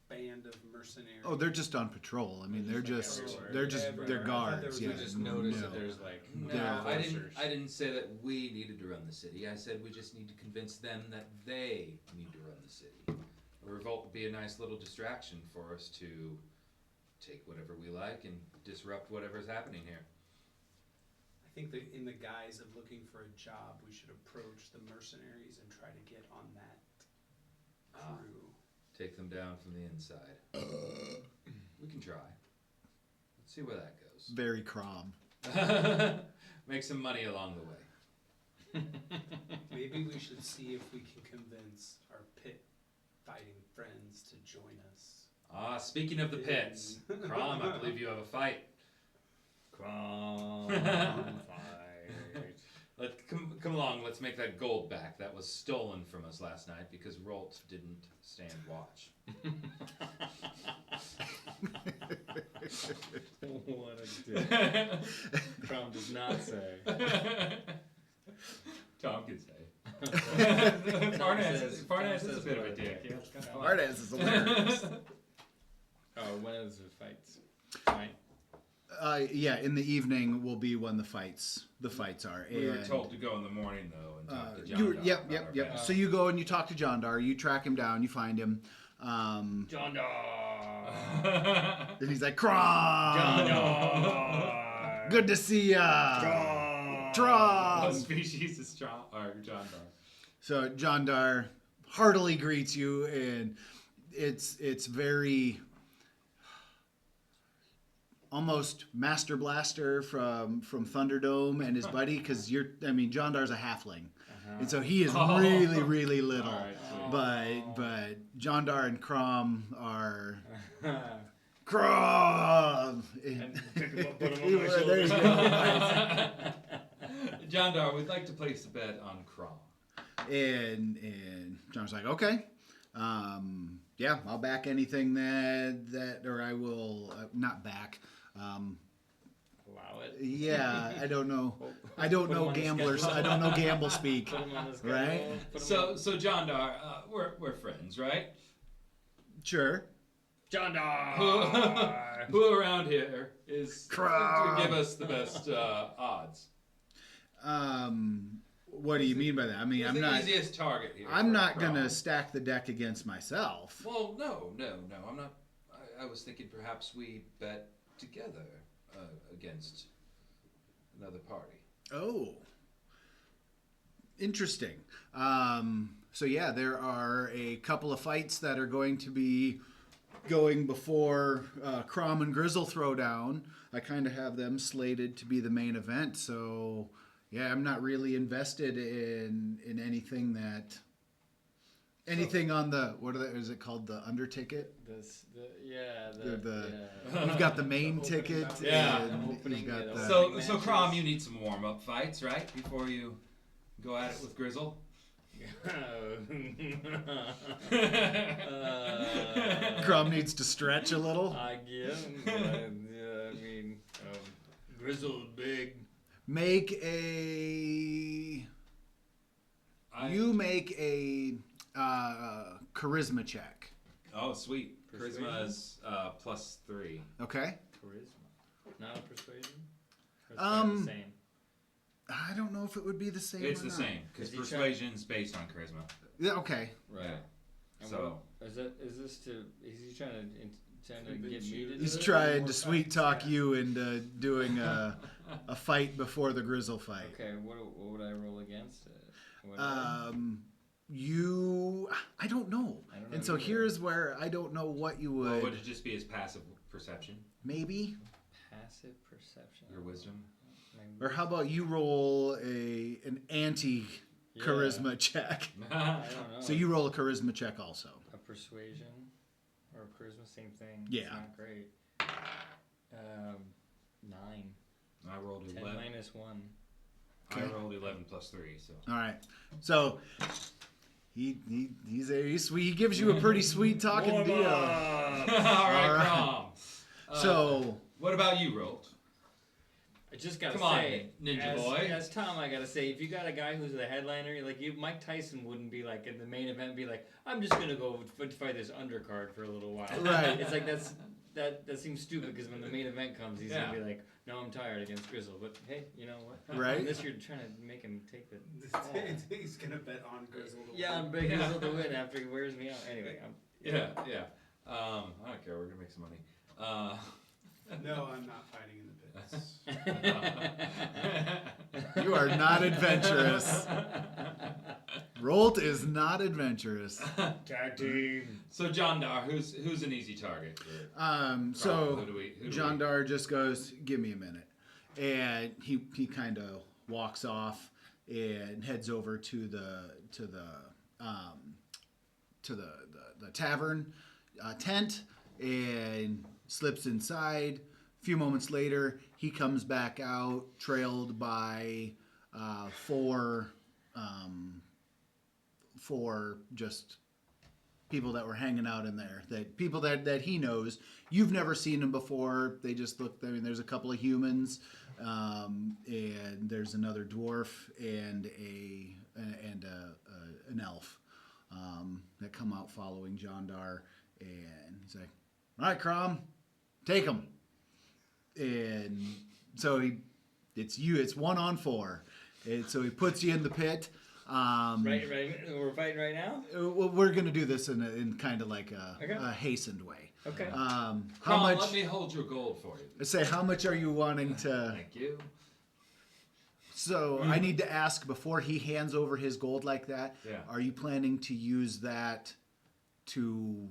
band of mercenaries. Oh, they're just on patrol. I mean, they're just everywhere. they're just Everywhere. they're I thought there guards. was Yeah, We just noticed no. that there's like No, Yeah. I didn't say that we needed to run the city. I said we just need to convince them that they need to run the city. A revolt would be a nice little distraction for us to take whatever we like and disrupt whatever's happening here. I think that in the guise of looking for a job, we should approach the mercenaries and try to get on that Ah. crew. Take them down from the inside. We can try. Let's see where that goes. Very crom. Make some money along the way. Maybe we should see if we can convince our pit fighting friends to join us. Ah, speaking of the pits, Crom, I believe you have a fight. Crom fight. Come along, let's make that gold back. That was stolen from us last night because Rolt didn't stand watch. What a dick. Crom does not say. Tom can say. says- Farnaz Tom is a says bit of what a a dick. dick. Yeah, it's kind of Hard ass is hilarious. Oh, when is the fights? Right. Yeah, in the evening will be when the fights are. We were And, told to go in the morning though and talk to John. you, Doe yep, about yep, our yep. band. So you go and you talk to John Dar. You track him down. You find him. John Dar. And he's like, Crom! John Dar. Good to see ya! Crom. Trom! What species is John Dar? So John Dar heartily greets you, and it's very almost Master Blaster from Thunderdome and his buddy, because John Dar's a halfling, and so he is really, really little. Alright, But John Dar and Crom are Crom. And pick him up, put him on my There you shoulder. go. John Dar, we'd like to place a bet on Crom. And John's like, okay, yeah, I'll back anything that or I will not back. Allow it. Yeah, I don't know. I Put don't him know on the gamblers. schedule. I don't know gamble speak. Put him on the schedule. Right? Put him on- So John Dar, we're friends, right? Sure. John Dar. Who around here is Crom. to give us the best odds? What do you mean by that? I mean, Who's I'm the not. easiest target here. I'm for not Crom? gonna stack the deck against myself. Well, no, I'm not. I was thinking perhaps we bet together against another party. Oh, interesting. So yeah, there are a couple of fights that are going to be going before Crom and Grizzle Throwdown. I kind of have them slated to be the main event. So yeah, I'm not really invested in anything on the is it called, the under ticket? You've got the main The ticket. opening Yeah, and the opening, you've got yeah, the- the So matches. Crom, you need some warm-up fights, right, before you go at it with Grizzle. Crom needs to stretch a little. I guess. Grizzle's big. Make a charisma check. Oh, sweet. Persuasion? Charisma is +3. Okay. Charisma. Not a persuasion? Or it's Um, the same. I don't know if it would be the same. It's or the not. same because Is he persuasion's based on charisma. Yeah, okay. Right. Yeah. And So- what, is he trying to get Convince me you to to do He's it? trying more to sweet fights, talk yeah. you into doing a fight before the Grizzle fight. Okay, what would I roll against it? What I don't know. I don't know And so either. here's where I don't know what you Well, would. would it just be his passive perception, Maybe. passive perception. your wisdom? Or how about you roll an anti-charisma check? I don't know. So you roll a charisma check also. A persuasion or charisma, same thing. Yeah. It's not great. 9. I rolled 10 11. minus 1. I rolled 11 plus 3, so. All right. So he gives you a pretty sweet talking deal. All right, Crom. So What about you, Rolt? I just gotta Come on, say, ninja boy. as Tom, I gotta say, if you got a guy who's the headliner, like Mike Tyson wouldn't be like in the main event, be like, I'm just gonna go fight this undercard for a little while. Right. It's like that seems stupid because when the main event comes, he's gonna be like, no, I'm tired against Grizzle. But hey, you know what? Right. Unless you're trying to make him take the. He's gonna bet on Grizzle. to Yeah, win. I'm big Grizzle to win after he wears me out. Anyway, Yeah. I don't care. We're gonna make some money. No, I'm not fighting in the pits. you are not adventurous. Rolt is not adventurous. Tag team. So Jandar, who's an easy target? So Who do we- Jandar just goes, "Give me a minute," and he kind of walks off and heads over to the tavern tent and slips inside. A few moments later, he comes back out, trailed by four just people that were hanging out in there. People that he knows. You've never seen them before. They just look. I mean, there's a couple of humans, and there's another dwarf and an elf that come out following Jandar. And he's like, "All right, Crom, take him." And so it's 1-on-4, and so he puts you in the pit. Right. We're fighting right now. We're gonna do this in kind of like Okay. a hastened way. Okay. How Crom, much? let me hold your gold for you. Say how much are you wanting to? Thank you. So I need to ask before he hands over his gold like that. Yeah. Are you planning to use that to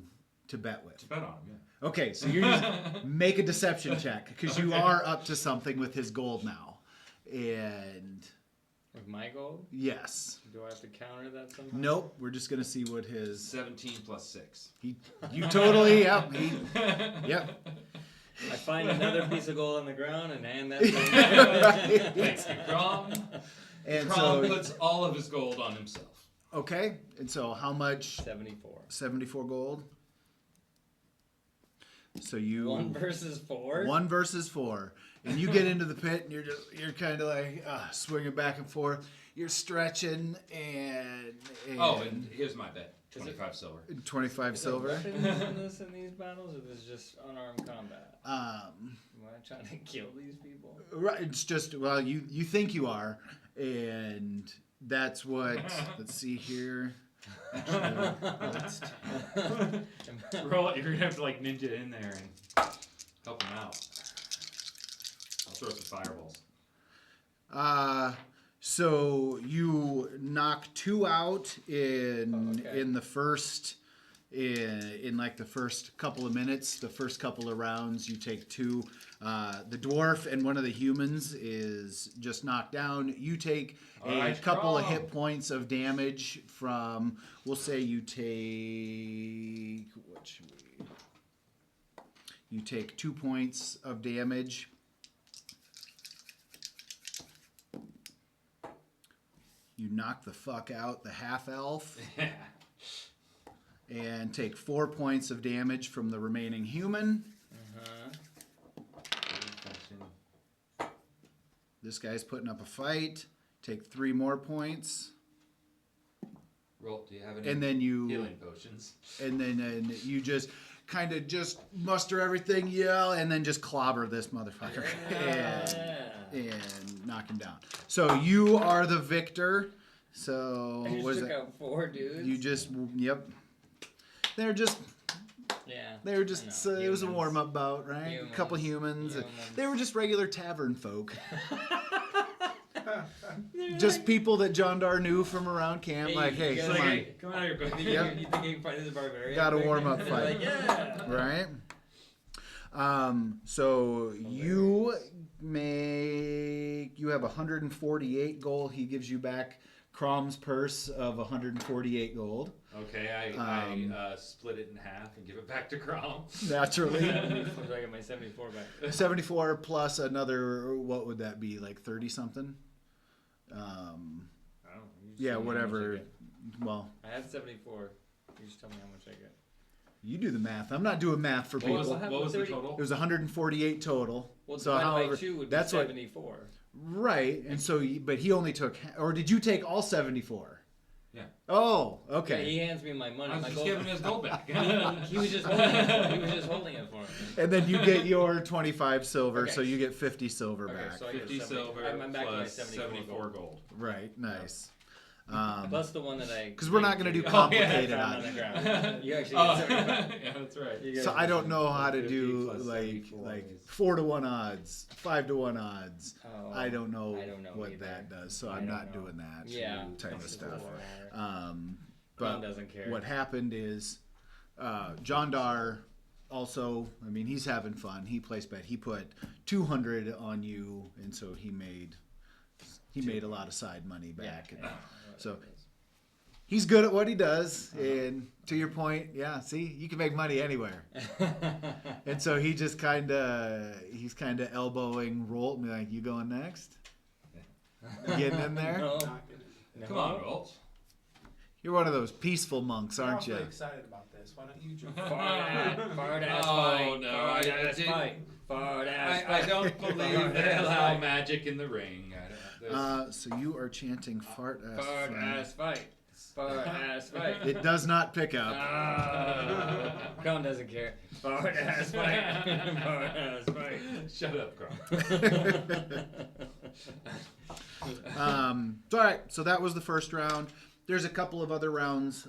bet with? To bet on him, yeah. Okay, so you're just make a deception check because you are up to something with his gold now, and With my gold, yes. do I have to counter that somehow? Nope, we're just gonna see what his 17 plus 6. you totally yep. Yep. I find another piece of gold on the ground and hand that. Thanks you, Crom. And Crom so puts all of his gold on himself. okay, and so how much? 74. 74 gold. So you 1 versus 4. 1 versus 4, and you get into the pit, and you're kind of like swinging back and forth. You're stretching, and And here's my bet. 25 silver. 25 Is there silver. weapons in these battles, or this is just unarmed combat? Um, Am I trying to kill these people? right, it's just you think you are, and that's what. Let's see here. Roll, you're gonna have to like ninja in there and help him out. I'll throw some fireballs. So you knock 2 out in the first in like the first couple of minutes, the first couple of rounds. You take 2. The dwarf and one of the humans is just knocked down. You take a couple of hit points of damage from. We'll say you take what should we? You take 2 points of damage. You knock the fuck out the half elf and take 4 points of damage from the remaining human. This guy's putting up a fight. Take 3 more points. Roll, do you have any And then you healing potions? and then you just kind of just muster everything, yell, and then just clobber this motherfucker and knock him down. So you are the victor. So I just what is took it? out 4 dudes. You just They're just Yeah. they were just I know. it was a Humans. warm up bout, right? A couple humans. They were just regular tavern folk. Just people that Jandar knew from around camp. Hey, you come gotta on. get- come out here, quick. Yep. You think you can fight this barbarian? Got a quick? warm-up They're fight. Like, yeah. Right? So you have 148 gold. He gives you back Crom's purse of 148 gold. Okay, I split it in half and give it back to Crom. Naturally. So I get my 74 back. 74 plus another, what would that be, like 30 something? I don't know. You just Yeah, tell me how much I whatever. get. Well, I had 74. You just tell me how much I get. you do the math. I'm not doing math for What people. was, Well, what was the 30 total? It was 148 total. Well, so divided however, by 2 would be that's what 74. right. And so, but he only took, or did you take all 74? Yeah. Oh, Yeah, okay. he hands me my money. I was my just gold. giving him his gold back. He was just holding it. He was just holding it for me. And then you get your 25 silver, Okay. so you get 50 silver Okay, back. so I get 50 70. silver I'm back to my plus 74 74 gold. Right, nice. Plus the one that I. Because we're not going to do Oh, yeah. complicated found on on the it. ground. You actually Oh, get 75. yeah, that's right. You get So I don't know how to 50 do plus like 74 is- 4-to-1 odds, 5-to-1 odds. Oh, I don't know I don't know what either. that does, so I I'm don't not know. doing that Yeah. type of that's stuff. just a lot. But doesn't care. what happened is John Dar also, I mean, he's having fun. He placed bet. He put 200 on you, and so he made a lot of side money back. And so he's good at what he does, and to your point, yeah. See, you can make money anywhere. And so he just he's kind of elbowing Rolt and be like, "You going next? Getting in there? No. Not gonna. No. Come on, Rolt. You're one of those peaceful monks, I'm aren't you?" awfully excited about this. Why don't you jump? Fart ass Oh, fight. no, Fart I ass didn't- fight. Fart ass I fight. don't believe they allow magic in the ring. So you are chanting "fart ass." Fart fight." ass fight. Fart ass fight. It does not pick up. Crown doesn't care. Fart ass fight. Fart ass fight. Shut up, Crom. So, all right. So that was the first round. There's a couple of other rounds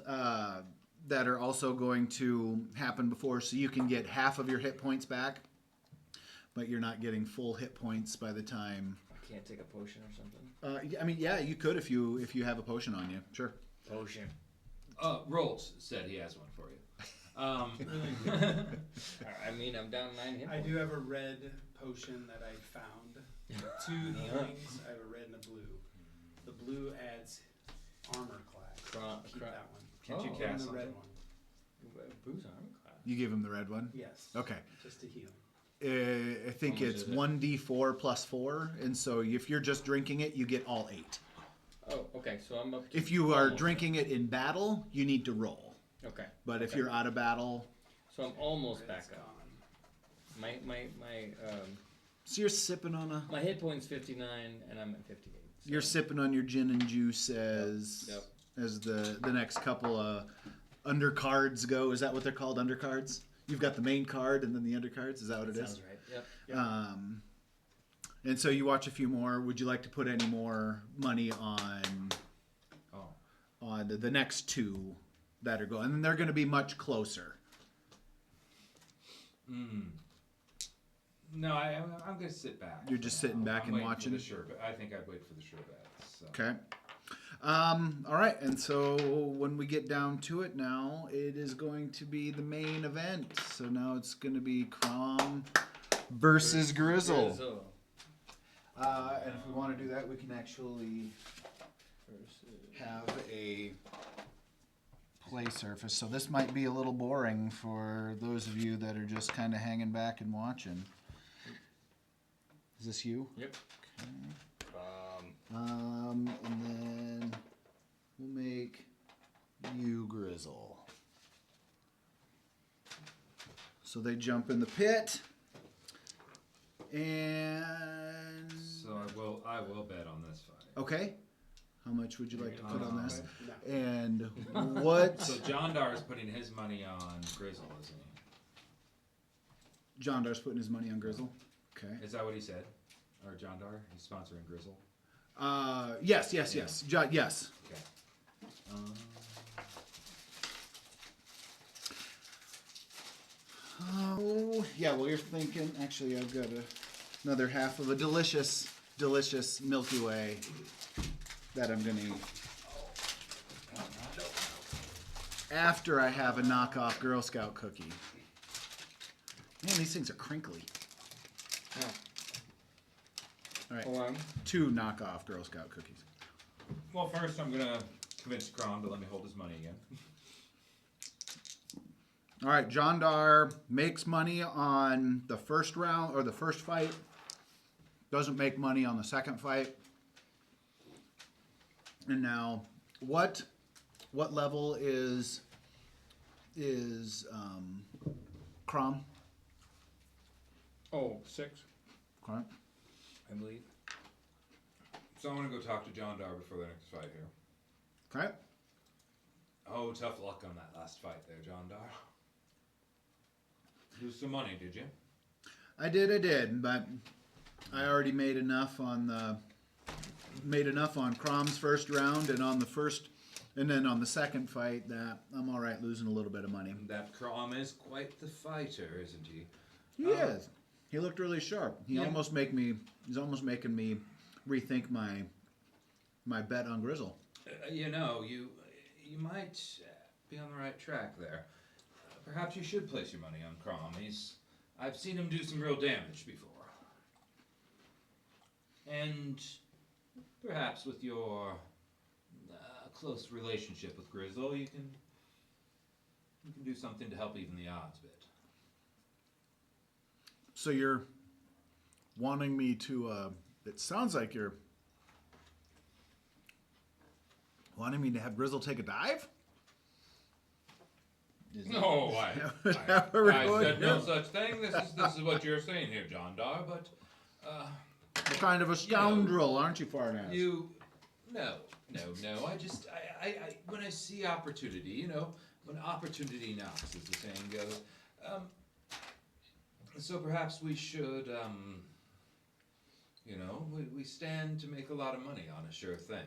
that are also going to happen before, so you can get half of your hit points back, but you're not getting full hit points by the time. Can't take a potion or something. I mean, yeah, you could if you have a potion on you. Sure. Potion. Rolt said he has one for you. I mean, I'm down 9 hit I points. do have a red potion that I found. 2 healings. I have a red and a blue. The blue adds armor class. Keep that one. Can't you Oh. And cast the red something? one. Booze armor class. You give him the red one. Yes. Okay. Just to heal. I think How much it's is it? 1d4 plus 4, and so if you're just drinking it, you get all 8. Oh, okay. So I'm up to If you are almost- drinking it in battle, you need to roll. Okay. But if Okay. you're out of battle, So I'm almost Red's back gone. up. so you're sipping on My hit point's 59 and I'm at 58. So. you're sipping on your gin and juice as Yep. as the next couple of undercards go. Is that what they're called, undercards? You've got the main card and then the undercards. Is that what it is? Sounds right. Yep. And so you watch a few more. Would you like to put any more money on the next two that are going? And they're going to be much closer. No, I'm going to sit back. You're just sitting back and waiting for watching? the sure, but I think I'd wait for the sure bets. So. Okay. All right. And so when we get down to it now, it is going to be the main event. So now it's going to be Crom versus Grizzle. Grizzle And if we want to do that, we can actually versus- have a play surface. So this might be a little boring for those of you that are just kind of hanging back and watching. Is this you? Yep. And then we'll make you Grizzle. So they jump in the pit. And So I will bet on this fight. okay. How much would you like to put on this? No. And what So John Dar is putting his money on Grizzle, isn't he? John Dar's putting his money on Grizzle? Okay. Is that what he said? Or John Dar? He's sponsoring Grizzle? Yes. Yes. Okay. Oh, yeah, well, you're thinking, actually, I've got another half of a delicious Milky Way that I'm going to eat. After I have a knockoff Girl Scout cookie. Man, these things are crinkly. All right. Hold on. 2 knockoff Girl Scout cookies. Well, first I'm gonna convince Kron to let me hold his money again. All right, John Dar makes money on the first round or the first fight. Doesn't make money on the second fight. And now, what level is Crom? Oh, 6, Okay. I believe. So I'm gonna go talk to John Dar before the next fight here. Okay. Oh, tough luck on that last fight there, John Dar. Lose some money, did you? I did, but I already made enough on Crom's first round and on the first, and then on the second fight that I'm all right losing a little bit of money. That Krom is quite the fighter, isn't he? He is. He looked really sharp. He's almost making me rethink my bet on Grizzle. You know, you might be on the right track there. Perhaps you should place your money on Krom. I've seen him do some real damage before. And perhaps with your close relationship with Grizzle, you can do something to help even the odds a bit. So you're wanting me to, it sounds like you're wanting me to have Grizzle take a dive? No, Is that where we're I going? said no such thing. This is what you're saying here, John Dar. But You're kind of a scoundrel, aren't you, Farnas? no. I when I see opportunity, you know, when opportunity knocks, as the saying goes. So perhaps we should, you know, we stand to make a lot of money on a sure thing.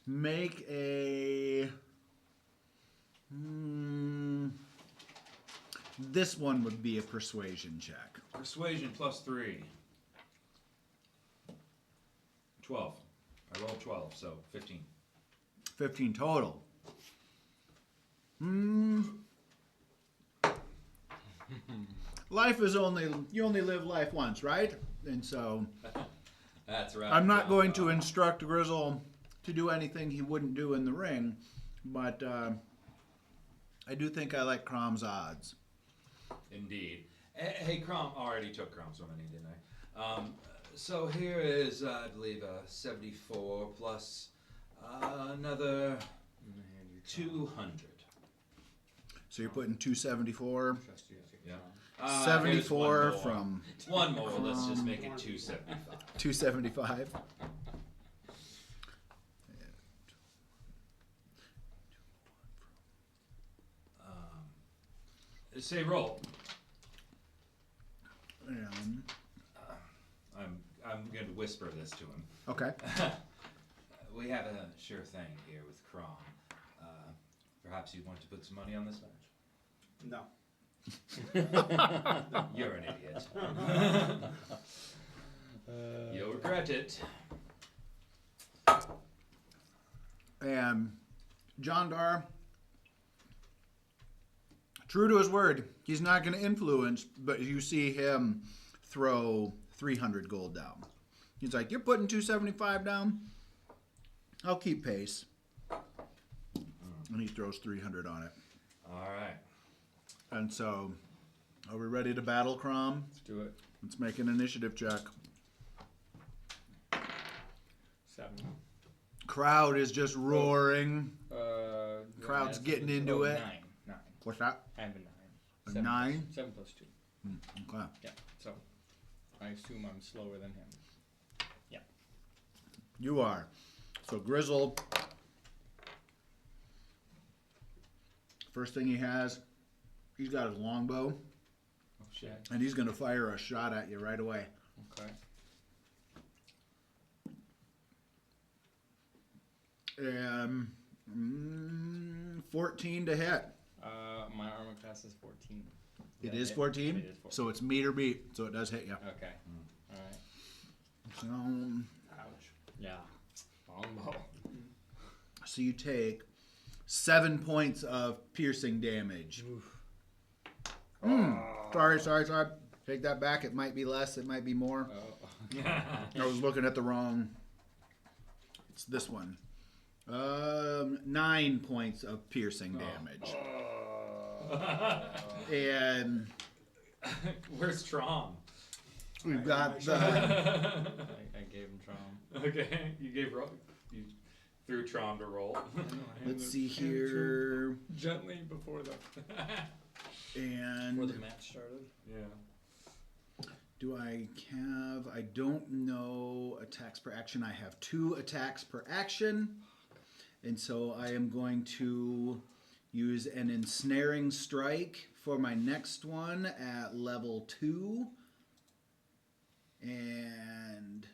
Make a. This one would be a persuasion check. Persuasion +3. 12. I rolled 12, so 15. 15 total. Life is you only live life once, right? And so That's right. I'm not John going Dar. to instruct Grizzle to do anything he wouldn't do in the ring, but I do think I like Crom's odds. Indeed. Hey, Crom already took Crom's money, didn't I? So here is, I believe, a 74 plus another 200. So you're putting 274, Trust you. Yeah. 74 here's from one more. Let's just make it 275. 275. Say roll. And, I'm going to whisper this to him. okay. We have a sure thing here with Crom. Perhaps you want to put some money on this match? No. You're an idiot. You'll regret it. And John Dar, true to his word, he's not going to influence, but you see him throw 300 gold down. He's like, you're putting 275 down? I'll keep pace. And he throws 300 on it. All right. And so, are we ready to battle, Crom? Let's do it. Let's make an initiative check. 7. Crowd is just roaring. Crowd's that's- getting into it. 9. What's that? I have a 9. A 7 9? 7 plus 2. Okay. Yeah. So I assume I'm slower than him. Yeah. You are. So Grizzle, first thing he has, he's got his longbow, Oh shit. and he's going to fire a shot at you right away. Okay. And 14 to hit. My armor class is 14. It Yeah, is 14? It is 14. So it's meet or beat, so it does hit you. Okay. All right. So, Ouch. Yeah. Longbow. so you take 7 points of piercing damage. Oof. From Sorry. Take that back. It might be less. It might be more. Oh. I was looking at the wrong. It's this one. 9 points of piercing damage. And Where's Trom? we've got the. I gave him Trom. Okay, you threw Trom to roll. Let's see here. Gently before the And match started. Yeah. do I have? I don't know attacks per action. I have 2 attacks per action. And so I am going to use an ensnaring strike for my next one at level 2. And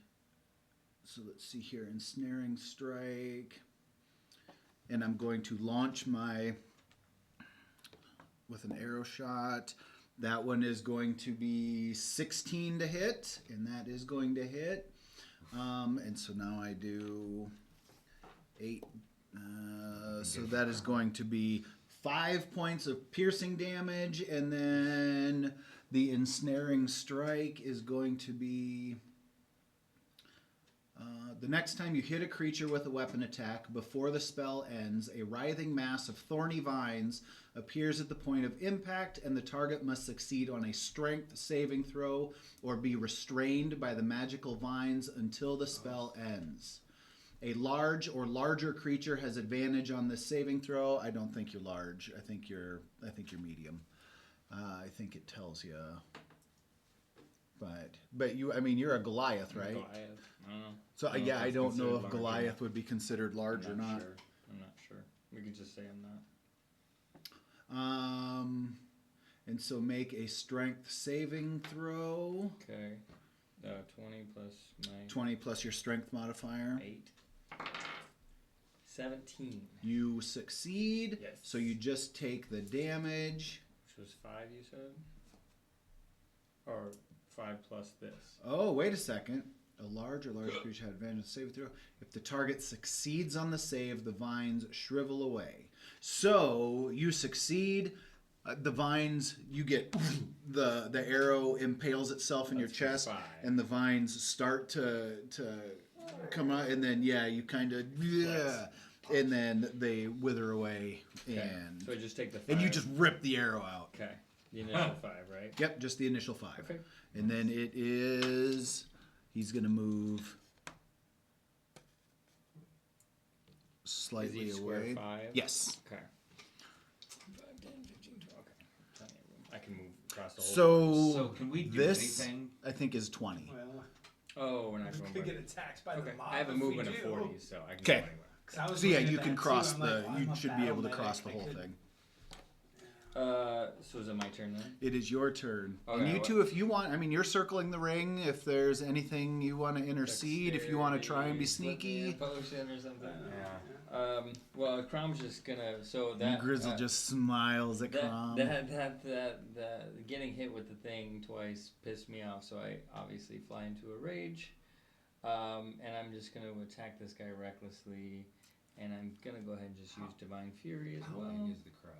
so let's see here, ensnaring strike. And I'm going to launch with an arrow shot. That one is going to be 16 to hit, and that is going to hit. And so now I do 8. So that is going to be 5 points of piercing damage, and then the ensnaring strike is going to be the next time you hit a creature with a weapon attack before the spell ends, a writhing mass of thorny vines appears at the point of impact, and the target must succeed on a strength saving throw or be restrained by the magical vines until the spell ends. A large or larger creature has advantage on this saving throw. I don't think you're large. I think you're medium. I think it tells you. But you're a Goliath, right? Goliath. I don't know. So I don't know yeah, if I it's don't know considered if large or Goliath not. would be considered large or not. Sure. I'm not sure. We could just say I'm not. And so make a strength saving throw. Okay. 20 plus my 20 plus your strength modifier. 8. 17. You succeed. Yes. So you just take the damage. Which was 5, you said? Or 5 plus this. Oh, wait a second. A large or large creature had advantage on saving throw. If the target succeeds on the save, the vines shrivel away. So you succeed. The vines, you get the arrow impales itself in your That's for chest, 5. and the vines start to come out, and then you kind of and then they wither away, Okay. and So I just take the 5. and you just rip the arrow out. Okay. The initial 5, right? Yep, just the initial 5. Okay. And then he's going to move slightly Is each away. square 5? Yes. Okay. 5, 10, 15, 12. Okay. Plenty of room. I can move across the whole So can we do this, anything? I think, is 20. Well, Oh, we're not we going could by. get attacked by Okay. the mob. I have a if we movement of do. 40, so I can Okay. go anywhere. 'Cause I was So yeah, looking you at can that cross too. I'm like, well, you I'm a should be able to battle cross the medic. whole I could- thing. So is it my turn then? It is your turn. Okay, And you what- two, if you want, you're circling the ring. If there's anything you want to intercede, if you want to try and be Dexterity, flip me a sneaky, potion or something. Yeah. Well, Crom's just gonna. So that Grizzle just smiles at Crom. that getting hit with the thing twice pissed me off. So I obviously fly into a rage, and I'm just gonna attack this guy recklessly, and I'm gonna go ahead and just use Divine Fury as How well. long is the crowd?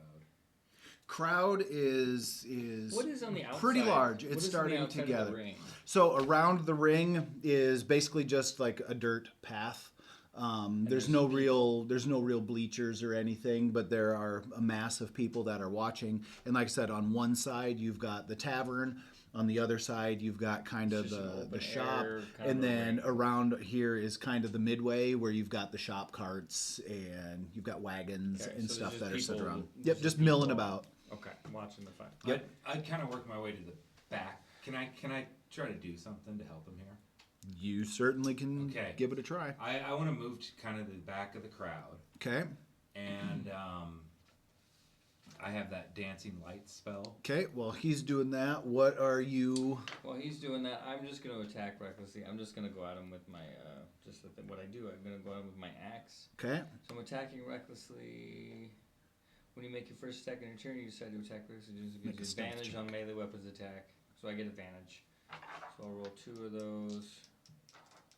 Crowd is What is on the outside? pretty large. What It's is on the starting outside of together. the ring? So around the ring is basically just like a dirt path. There's there's no real bleachers or anything, but there are a mass of people that are watching. And like I said, on one side you've got the tavern, on the other side you've got kind of It's just an the open shop, air kind and of a then ring. around here is kind of the midway where you've got the shop carts and you've got wagons Okay, and so stuff there's that are just set people- around. there's Yep, just just milling people. about. Okay, watching the fight. Yep. I'd kind of work my way to the back. Can I try to do something to help him here? You certainly can Okay. give it a try. I want to move to kind of the back of the crowd, Okay. and I have that dancing light spell. Okay, well, he's doing that. What are you? While he's doing that, I'm just going to attack recklessly. I'm just going to go at him with my, what I do. I'm going to go at him with my axe. Okay. So I'm attacking recklessly. When you make your first attack in your turn, you decide to attack recklessly. It Make a gives stealth advantage check. on melee weapons attack. So I get advantage. So I'll roll 2 of those.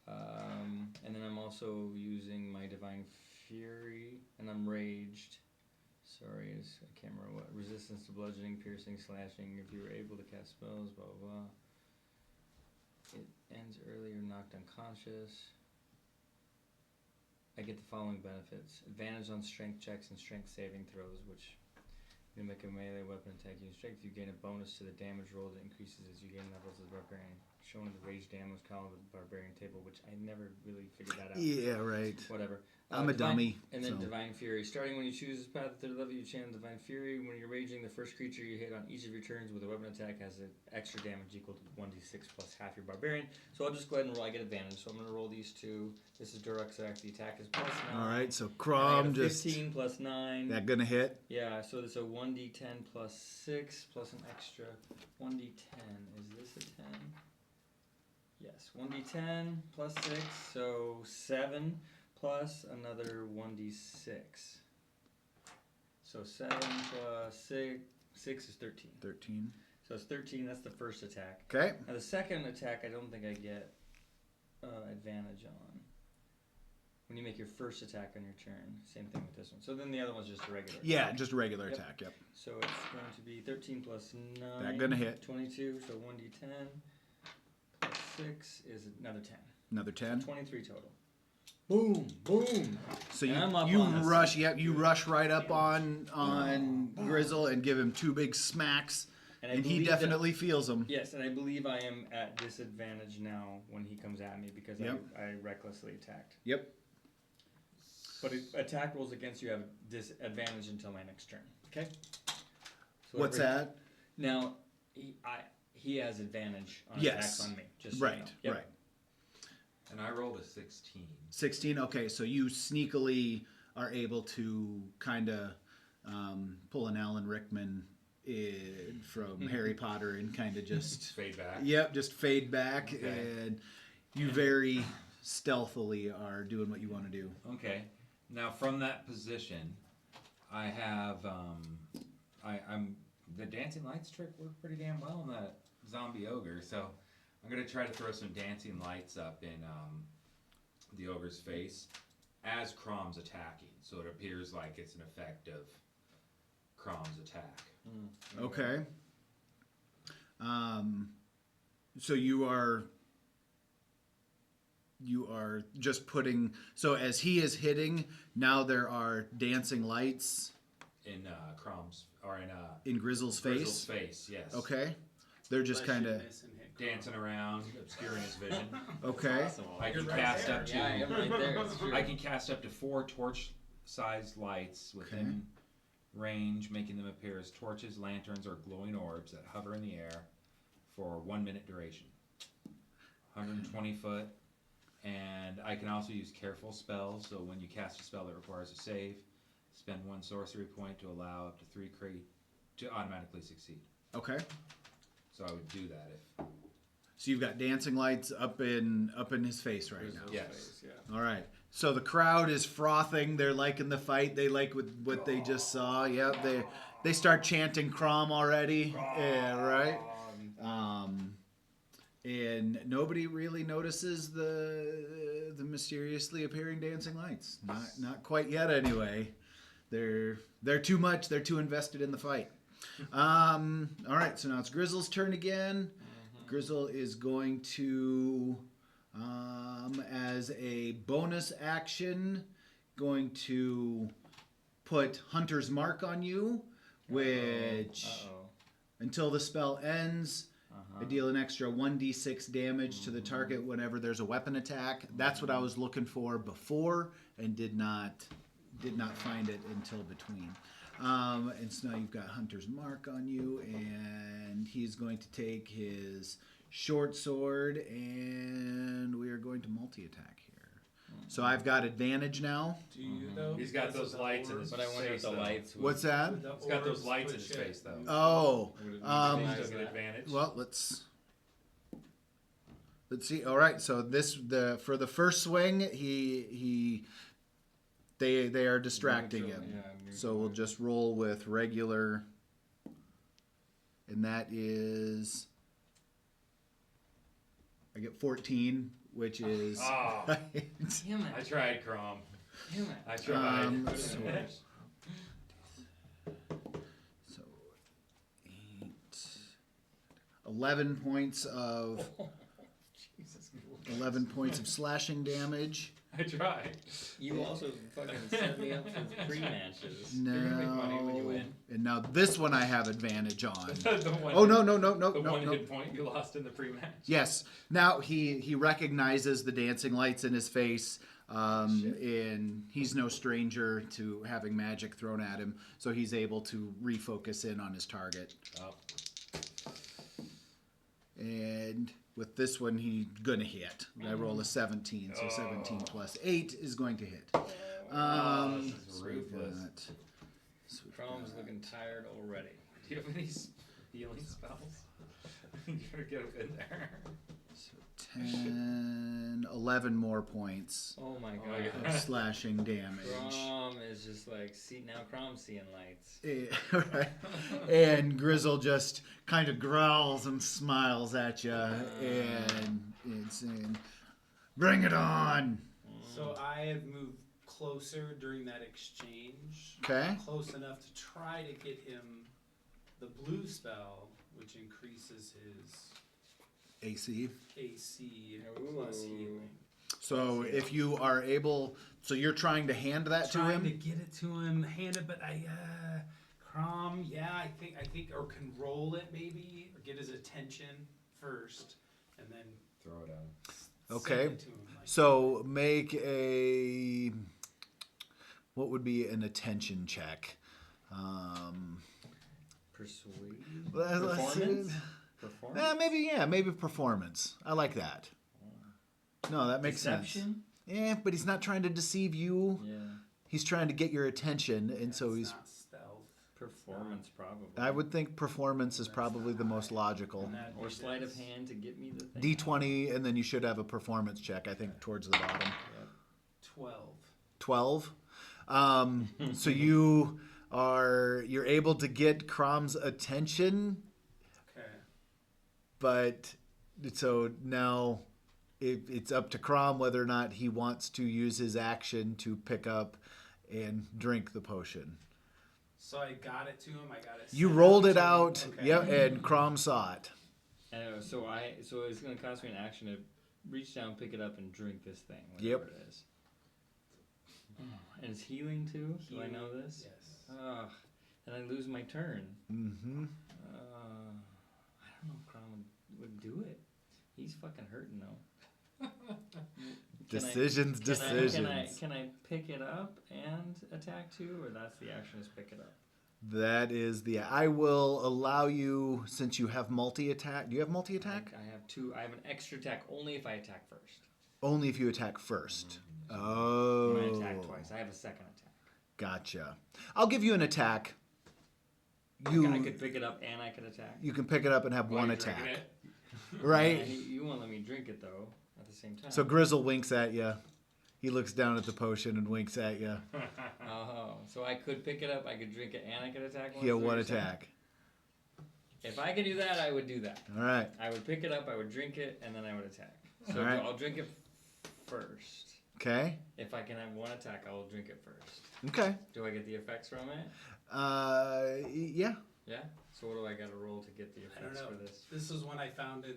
And then I'm also using my Divine Fury, and I'm raged. Sorry, I can't remember what. Resistance to bludgeoning, piercing, slashing. If you were able to cast spells, blah blah blah. It ends early or knocked unconscious. I get the following benefits: advantage on strength checks and strength saving throws, which you make a melee weapon attack using strength. You gain a bonus to the damage roll that increases as you gain levels of the barbarian. Shown in the rage damage column of the barbarian table, which I never really figured that out. Yeah, right. Whatever. I'm a dummy. And then so. Divine Fury. Starting when you choose this path at third level, you channel Divine Fury. When you're raging, the first creature you hit on each of your turns with a weapon attack has an extra damage equal to 1d6 plus half your barbarian. So I'll just go ahead and roll. I get advantage. So I'm going to roll these two. This is Durex attack. The attack is plus 9. All right, so And I Crom got a just 15 plus 9. that gonna hit. Yeah, so it's a 1d10 plus 6 plus an extra 1d10. Is this a 10? Yes, 1d10 plus 6, so 7 plus another 1d6. So 7 plus 6 is 13. 13. So it's 13, that's the first attack. Okay. Now the second attack, I don't think I get advantage on. When you make your first attack on your turn, same thing with this one. So then the other one's just a regular Yeah, attack. just a regular Yep. attack. Yep. So it's going to be 13 plus 9. That gonna hit. 22, so 1d10 plus 6 is another 10. Another 10. 23 total. Boom, boom. So And you I'm up you on this. rush. Yep, you rush right up on Grizzle and give him 2 big smacks, I and he believe definitely feels them. Yes, and I believe I am at disadvantage now when he comes at me because Yep. I recklessly attacked. Yep. But attack rolls against you have disadvantage until my next turn. Okay. So What's that? Now he has advantage on Yes. attacks on me. Just so you Right. know. Yep. Right. And I rolled a 16. 16. Okay, so you sneakily are able to kind of pull an Alan Rickman from Harry Potter and kind of just Fade back. Yep, just fade back, Okay. and you very stealthily are doing what you want to do. Okay. Now from that position, I have I'm the dancing lights trick worked pretty damn well on that zombie ogre, so I'm gonna try to throw some dancing lights up in the ogre's face as Crom's attacking, so it appears like it's an effect of Crom's attack. Okay. So you are just putting. So as he is hitting, now there are dancing lights In Crom's or in Grizzle's Grizzle's face. face, yes. Okay. They're just Unless kind you of miss and hit Crom. Dancing around, obscuring his vision. okay. I can You're right cast there. up to Yeah, I am right there. It's true. I can cast up to 4 torch-sized lights within range, making them appear as torches, lanterns, or glowing orbs that hover in the air for 1 minute duration. 120 foot. And I can also use careful spells, so when you cast a spell that requires a save, spend 1 sorcery point to allow up to 3 to automatically succeed. Okay. So I would do that if... So you've got dancing lights up in his face right now. Yes. Yeah. All right. So the crowd is frothing. They're liking the fight. They like what they just saw. Yep. They start chanting Crom already. Yeah. Right. And nobody really notices the mysteriously appearing dancing lights. Not quite yet, anyway. They're too much. They're too invested in the fight. All right. So now it's Grizzle's turn again. Grizzle is going to, as a bonus action, going to put Hunter's Mark on you, which until the spell ends, I deal an extra 1d6 damage to the target whenever there's a weapon attack. That's what I was looking for before and did not find it until between. And so now you've got Hunter's Mark on you, and he's going to take his short sword, and we are going to multi-attack here. So I've got advantage now. Do you though? He's got Because those of the lights in orbs? his But I wonder if face, the though. lights. What's that? Would the He's got those orbs lights in put his you- face, though. Oh, He Nice. still get advantage. well, let's see. All right, so for the first swing, they are distracting him. So we'll just roll with regular, and that is, I get 14, which is Oh, Damn I it. tried, Crom. Damn it. I tried. so 11 points of Jesus Christ. 11 points of slashing damage. I tried. You also fucking set me up for pre-matches. No. You're gonna make money when you win. And now this one I have advantage on. The one Oh hit- no. The one hit point you lost in the pre-match. Yes. Now he recognizes the dancing lights in his face, Shit. and he's no stranger to having magic thrown at him, so he's able to refocus in on his target. Oh. And with this one, he's gonna hit. I roll a 17, so 17 plus 8 is going to hit. This is So we've ruthless. got- so we've Crom's got- looking tired already. Do you have any healing spells? You gotta get him in there. So 10, 11 more points Oh my my god. God. of slashing damage. Crom is just like, see, now Crom's seeing lights. Right. And Grizzle just kind of growls and smiles at you, and it's saying, "Bring it on!" So I have moved closer during that exchange. Okay. Close enough to try to get him the blue spell, which increases his AC. AC plus Ooh. healing. So if you are able, so you're trying to hand that to Trying to him. get it to him, hand it, but Crom, yeah, I think, or can roll it maybe, or get his attention first, and then Throw it out. Okay. send it to him. Like, So make a, what would be an attention check? Persuade? Let's- Performance? Performance? maybe performance. I like that. No, that makes sense. Deception? Yeah, but he's not trying to deceive you. Yeah. He's trying to get your attention, and so it's he's. not stealth. Performance, probably. I would think performance is probably the most logical. And that'd Or be sleight of this. hand to get me the thing. D20, and then you should have a performance check, I think, towards the bottom. Yep. 12. 12. So you're able to get Crom's attention, Okay. but so now it's up to Crom whether or not he wants to use his action to pick up and drink the potion. So I got it to him. I got it. You sent rolled to it him. out, Okay. yep, and Crom saw it. So it's gonna cost me an action to reach down, pick it up, and drink this thing. Yep. Whatever it is. And it's healing too. Do I know this? Yes. Ugh. And I lose my turn. Mm-hmm. I don't know if Crom would do it. He's fucking hurting though. Decisions. Can I pick it up and attack too, or that's the action is pick it up? That is the. I will allow you, since you have multi-attack. Do you have multi-attack? I have two. I have an extra attack only if I attack first. Only if you attack first. When Oh. I attack twice, I have a second attack. Gotcha. I'll give you an attack. I You could pick it up and I could attack. you can pick it up and have While one you're drinking attack, it. right? You won't let me drink it though. At the same time. So Grizzle winks at you. He looks down at the potion and winks at you. Oh, so I could pick it up, I could drink it, and I could attack. He had one attack. If I could do that, I would do that. All right. I would pick it up, I would drink it, and then I would attack. So All right. I'll drink it first. Okay. If I can have one attack, I will drink it first. Okay. Do I get the effects from it? Yeah. Yeah. So what do I got to roll to get the I don't effects know. for this This is one I found in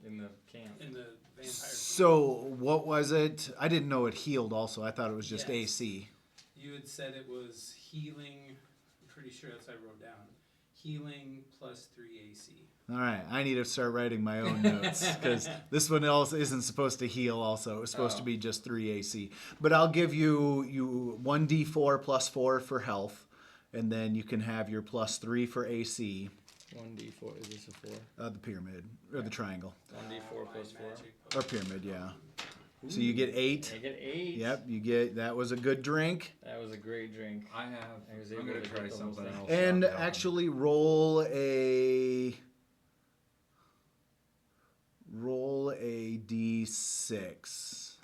in the camp? the vampire. So what was it? I didn't know it healed. Also, I thought it was just Yes. AC. You had said it was healing. I'm pretty sure that's what I wrote down. Healing plus 3 AC. All right. I need to start writing my own notes because this one else isn't supposed to heal. Also, it's supposed to be just 3 AC. But I'll give you 1d4 plus 4 for health, and then you can have your plus 3 for AC. 1d4. Is this a 4? The pyramid or the triangle 1d4 plus 4. or pyramid. Yeah. So you get 8. I get 8. Yep. You get that was a good drink. That was a great drink. I have. I was I'm able gonna to try get the whole something thing. else. And Stop that one. actually roll a d6.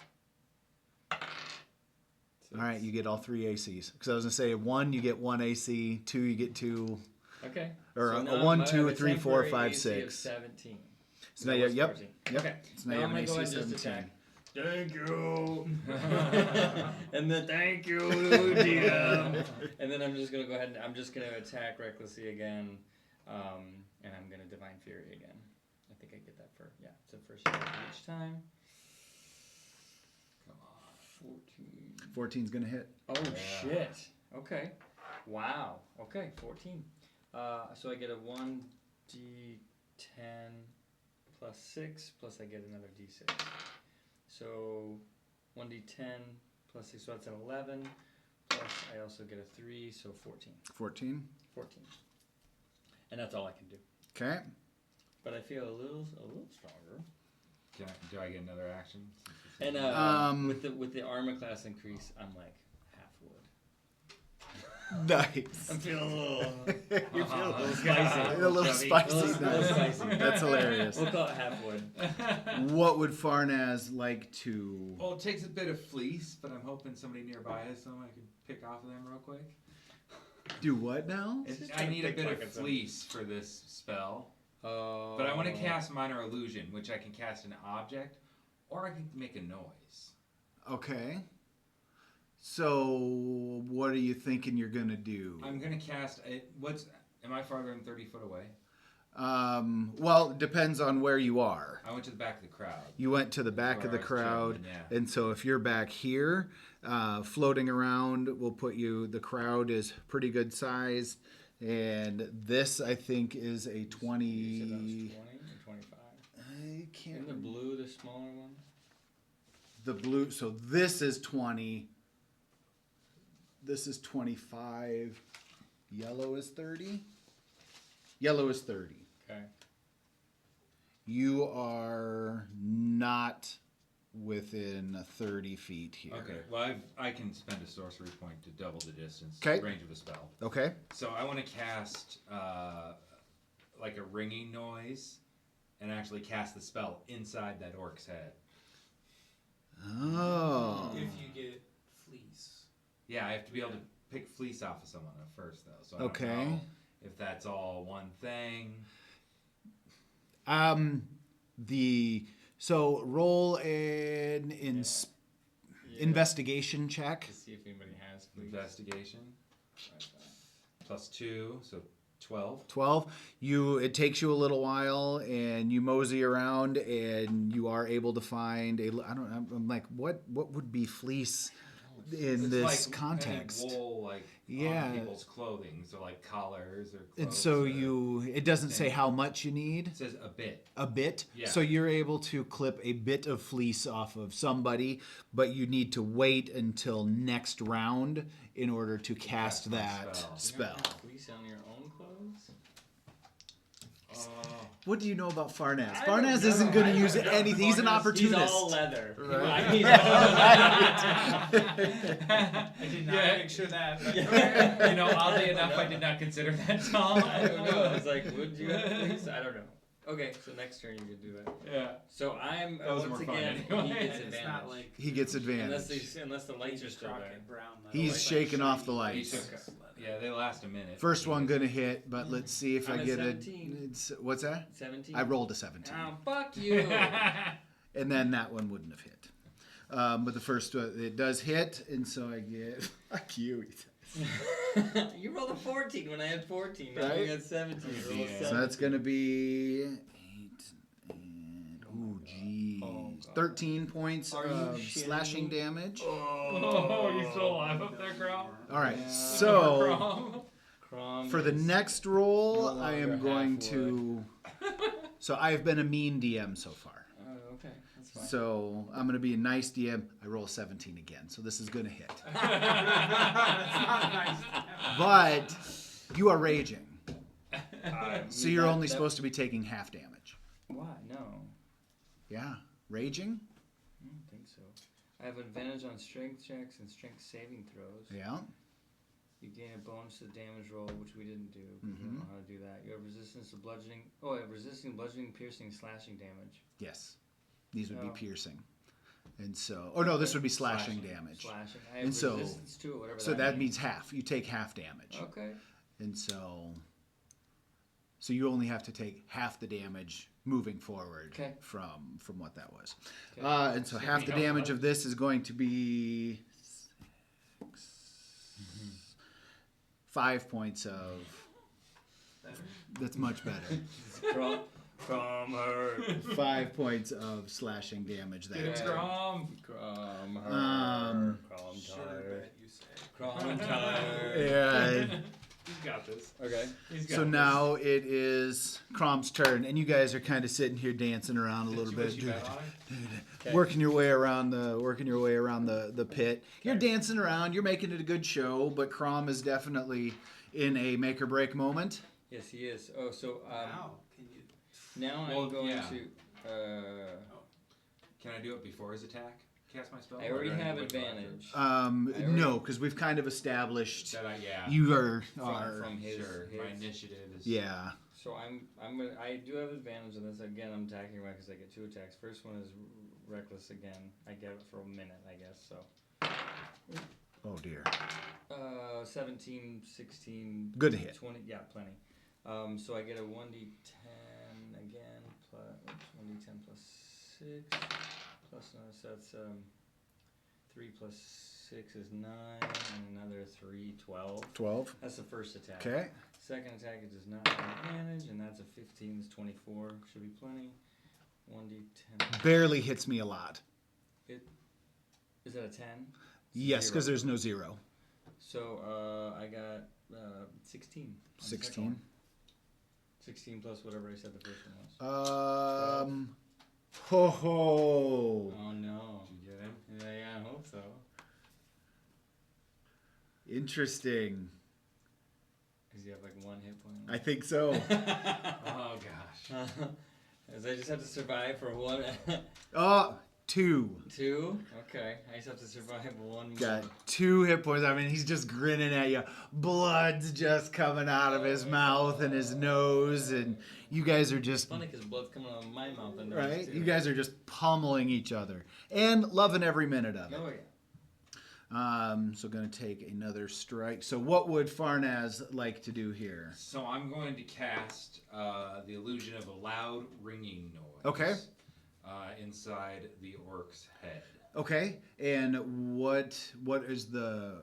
All right, you get all 3 ACs. Because I was gonna say 1, you get 1 AC. 2, you get 2. Okay. Or a now 1, I 2, have a 3, 4, temporary 5, AC of 6. 17. So now That you was yep. 14. Yep. Okay. So now Now you I'm have an gonna AC go ahead and just 17. attack. Thank you. And then thank you, DM. And then I'm just gonna go ahead and I'm just gonna attack recklessly again, and I'm gonna divine Fury again. I think I get that for it's the first shot each time. Come on. 14. 14's gonna hit. Oh shit. Okay. Wow. Okay, 14. So I get a 1d10 plus 6 plus I get another d6. So 1d10 plus 6, so that's an 11. Plus I also get a 3, so 14. 14. 14. And that's all I can do. Okay. But I feel a little stronger. Do I get another action? And with the armor class increase, I'm like half wood. Nice. I'm feeling a little. You're feeling a little spicy. a little chubby. spicy. A little spicy. That's hilarious. We'll call it half wood. What would Farnaz like to? Well, it takes a bit of fleece, but I'm hoping somebody nearby has some I can pick off of them real quick. Do what now? I need a bit of pickpocket them. fleece for this spell. Oh. But I want to cast Minor Illusion, which I can cast an object, or I can make a noise. Okay. So, what are you thinking you're gonna do? I'm gonna cast it. Am I farther than 30 foot away? Well, it depends on where you are. I went to the back of the crowd. You went to the back Where of the I was crowd, chilling, yeah. and so if you're back here, floating around, we'll put you. The crowd is pretty good size, and this I think is a 20. You said that was 20 or 25? I can't. Isn't the blue the smaller one? The blue. So this is 20. This is 25. Yellow is 30. Yellow is 30. Okay. You are not within 30 feet here. Okay. Well, I can spend a sorcery point to double the distance 'Kay. range of the spell. Okay. So I want to cast like a ringing noise, and actually cast the spell inside that orc's head. Oh. If you get fleece. Yeah, I have to be able to pick fleece off of someone at first, though. So I don't Okay. know if that's all one thing. So roll an Yeah. investigation check. To see if anybody has fleece. Investigation plus 2, so 12. 12. It takes you a little while, and you mosey around, and you are able to find I'm like, what would be fleece in It's this like context? any wool, like Yeah. on people's clothing, so like collars or clothes. And so or- it doesn't say how much you need. It says a bit. A bit. Yeah. So you're able to clip a bit of fleece off of somebody, but you need to wait until next round in order to cast my that spell. You don't spell. have fleece on your own clothes? What do you know about Farnaz? I don't Farnaz know. isn't going I to don't use know. anything. He's an opportunist. He's all leather. Right. He's all I did not Yeah. picture that. You know, oddly enough, I did not consider that tall. I don't know. I was like, would you have fleece? I don't know. Okay, so next turn you can do that. Yeah. So I'm That was once more fun again anyway. he gets And it's advantage. not like He gets unless advantage. unless the lights are still there. Crockett Brown leather. He's Like shaking off shiny the He lights. took, leather. yeah, they last a minute. First one gonna hit, but let's see if I'm I at get 17. what's that? 17. I rolled a 17, Oh, fuck you. and then that one wouldn't have hit. But the first one, it does hit, and so I get fuck you. You rolled a 14 when I had 14. Now Right? you got 17. You rolled a Yeah. 7. So that's gonna be 8 and oh geez, Oh, God. 13 points Are you of shitting slashing me? damage. Oh, you still alive up there, Crow? All right, Yeah. so Crom for the is next roll, no I longer am going half to. So I have been a mean DM so far. Oh, okay. That's fine. So I'm going to be a nice DM. I roll 17 again, so this is going to hit. That's not nice. But you are raging, so you're That- only that- supposed to be taking half damage. Why? No. Yeah, raging. I don't think so. I have advantage on strength checks and strength saving throws. Yeah. You gain a bonus to the damage roll, which we didn't do. 'Cause we don't Mhm. know how to do that. You have resistance to bludgeoning. Oh, I have resisting bludgeoning, piercing, slashing damage. Yes. These would Oh. be piercing, and so. Oh no, this would be slashing damage. Slashing. I have And so- resistance to it, whatever So that means half. You take half damage, Okay. and so you only have to take half the damage moving forward Okay. from what that was. Okay. And so half the damage of this is going to be 5 points of. That's much better. From her. 5 points of slashing damage Get him, there. Crom. From her. Um, Crom Sure tired. bet you say. Crom tired. Yeah. He's got this. Okay. He's got So this. now it is Crom's turn, and you guys are kind of sitting here dancing around a little bit. What you bet on it? Okay. Working your way around the pit. You're dancing around. You're making it a good show, but Crom is definitely in a make or break moment. Yes, he is. Oh, so Wow, can you? now Well, I'm going yeah. to. Can I do it before his attack? Cast my spell? I already Or do I have wait till after? advantage. No, already- because we've kind of established That I, yeah. you are. From his, Sure. his. My initiative is. Yeah. So I do have advantage on this. Again, I'm attacking right because I get 2 attacks. First one is reckless again. I get it for a minute, I guess. So. Oh dear. 17, 16. Good hit. 20. Yeah, plenty. So I get a 1d10 again. Plus 1d10 plus 6. Plus no, so that's 3 plus 6 is 9, and another 3, 12. 12. That's the first attack. Okay. Second attack, it does not have advantage, and that's a 15. It's 24. Should be plenty. 1d10. Barely hits me a lot. Is that a 10? Yes, because Zero. there's no 0. So I got 16. on the second 16. one. 16 plus whatever I said the first one was. Ho ho. Oh no. Did you get him? Yeah, I hope so. Interesting. Does he have like 1 hit point? I think so. Oh gosh. As I just have to survive for 1. Oh, 2. 2? Okay. I just have to survive 1 more. Got 2 hit points. I mean, he's just grinning at you. Blood's just coming out of his mouth and his nose, and you guys are just Funny because blood's coming out of my mouth and right. nose, too. You guys are just pummeling each other and loving every minute of it. Oh yeah. So gonna take another strike. So what would Farnaz like to do here? So I'm going to cast the illusion of a loud ringing noise. Okay. Inside the orc's head. Okay, and what's the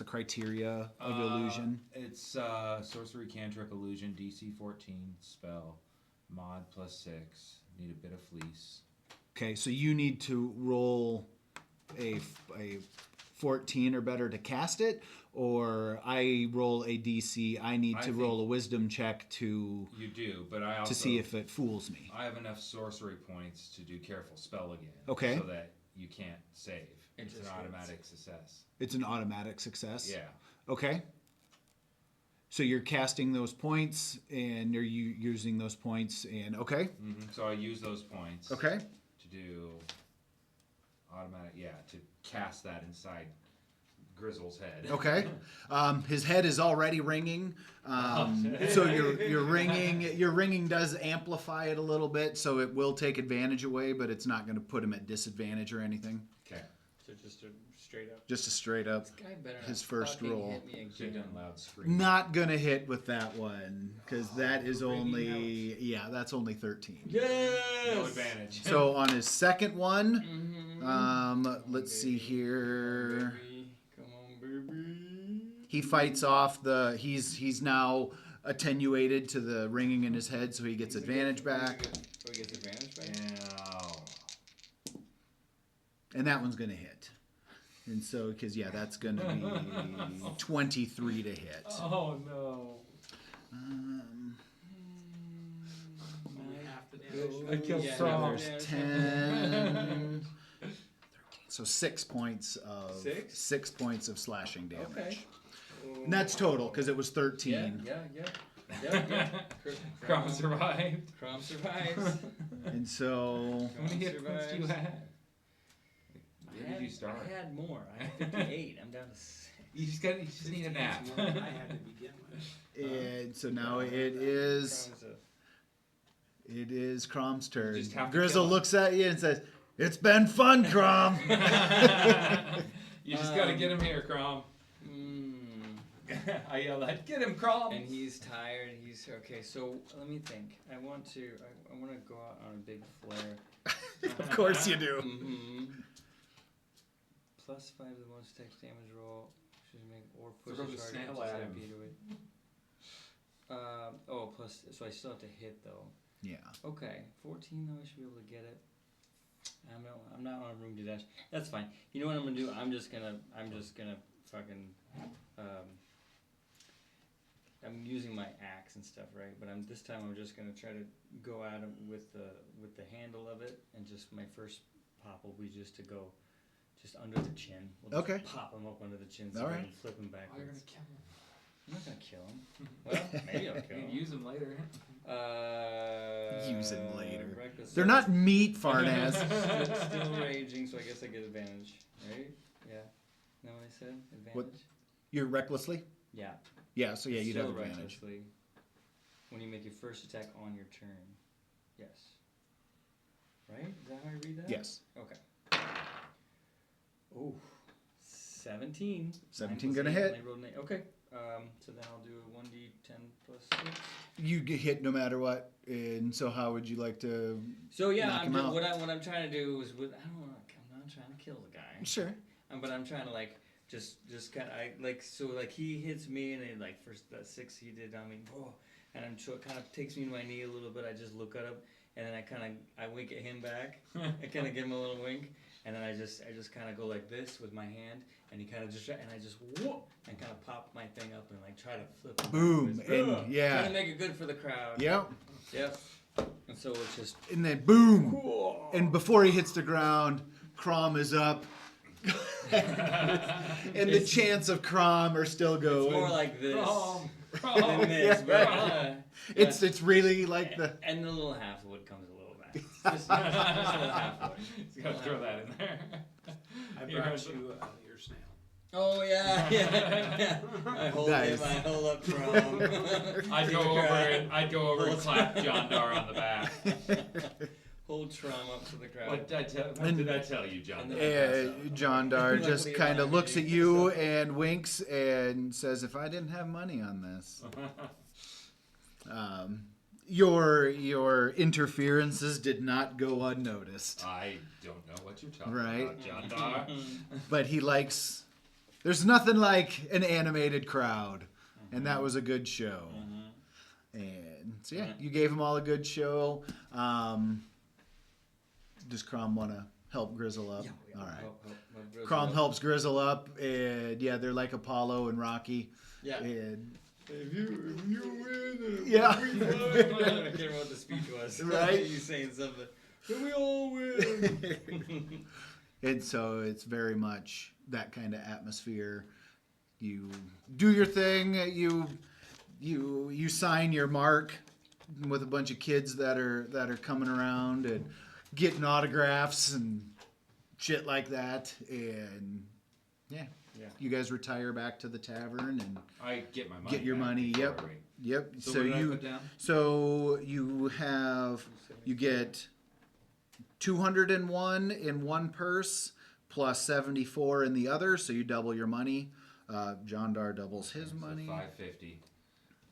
criteria of illusion? It's sorcery, cantrip, illusion, DC 14 spell, mod +6. Need a bit of fleece. Okay, so you need to roll a 14 or better to cast it, or I roll a DC. I need to roll a wisdom check to You do, but I also to see if it fools me. I have enough sorcery points to do careful spell again. Okay. So that you can't save. It's an just automatic success. It's an automatic success. Yeah. Okay. So you're casting those points, and are you using those points? And okay. So I use those points. Okay. To do automatic, to cast that inside Grizzle's head. Okay. His head is already ringing. So your ringing does amplify it a little bit, so it will take advantage away, but it's not going to put him at disadvantage or anything. Okay. So just a straight up. Just a straight up. This guy better His not first fucking roll. hit me Should have again. done loud scream. Not gonna hit with that one because that is only that's only 13. Yes. No advantage. So on his second one, let's see here. Come on, baby. He fights off the. He's now attenuated to the ringing in his head, so he gets advantage back, Oh, he gets advantage back? Ow. and that one's gonna hit. And so, because that's gonna be 23 to hit. Oh no. Only half the damage. I killed Yeah, Crom. There's 10. So 6 points of 6? points of slashing damage. Okay. And that's total because it was 13. Yeah. Crom survived. Crom survives. And so How many hit points do you have? Where did you start? I had more. I had 58. I'm down to 6. You just need a 15 nap. is more than I had to begin with. and so now it is Crom's turn. just have to Grizzle kill him. looks at you and says, "It's been fun, Crom." You just gotta get him here, Crom. I yell at, get him, Crom. And he's tired. He's okay. So let me think. I want to go out on a big flare. Of course you do. +5 to the most text damage roll. Should make or push Throw a the target snail up to at 10 him. feet away. Plus, so I still have to hit though. Yeah. Okay, 14 though. I should be able to get it. I'm not on a room to dash. That's fine. You know what I'm gonna do? I'm just gonna fucking. I'm using my axe and stuff, right? But this time I'm just gonna try to go at him with the handle of it, and just my first pop will be just to go just under the chin. We'll just Okay. pop him up under the chin so All I right. can flip him Oh, you're backwards. gonna kill him. I'm not gonna kill him. Well, maybe I'll kill You him. can use him later. Use him later. Reckless- They're not meat, Farnaz. Still raging, so I guess I get advantage, right? Yeah. Know what I said? Advantage? What? You're recklessly? Yeah. Yeah, so yeah, you'd have Still advantage. recklessly. When you make your first attack on your turn. Yes. Right? Is that how I read that? Yes. Okay. Oh. 17. 17 9 gonna plus 8, hit. and I rolled an 8. Okay. So then I'll do a 1d10 plus 6. You get hit no matter what, and so how would you like to? So yeah, Knock him out. what I'm trying to do is I'm not trying to kill the guy. Sure. But I'm trying to just kind of he hits me and then first that 6 he did on me, whoa, and kind of takes me to my knee a little bit. I just look at him and then I wink at him back. I kind of give him a little wink, and then I just kind of go like this with my hand, and he kind of just whoop and kind of pop my thing up and try to flip him Boom, backwards. and Trying yeah, to make it good for the crowd. yep, Yep. And so it's just and then boom, and before he hits the ground, Crom is up. And the chants of Crom are still going. it's more like this Crom. than this, but It's really like the. and the little half wood comes a little back. Just a little half wood. He's gotta throw that in there. I Here, brought you your snail. Oh yeah. I hold Nice. him. I hold up Trom. I'd go over and clap John Dar on the back. Hold Trom up to the crowd. What did I tell you, John? John Dar just Luckily, kind I'm of not looks at getting you and winks and says, "If I didn't have money on this." Your interferences did not go unnoticed, I don't know what you're talking Right. about, John Dar. but he likes. There's nothing like an animated crowd, and that was a good show. And so yeah, you gave them all a good show. Does Crom want to help Grizzle up? Yeah, All right. help Grizzle Crom up. helps Grizzle up, and yeah, they're like Apollo and Rocky. Yeah. And If you win, Yeah. I can't remember what the speech was. Right. You saying something. Can we all win? and so it's very much that kind of atmosphere. You do your thing. You sign your mark with a bunch of kids that are coming around and getting autographs and shit like that. And yeah. Yeah. You guys retire back to the tavern and I get my money. get your back money. before Yep. I rate. Yep. So what did I put down? So you get 201 in one purse plus 74 in the other, so you double your money. John Dar doubles his So money. 550.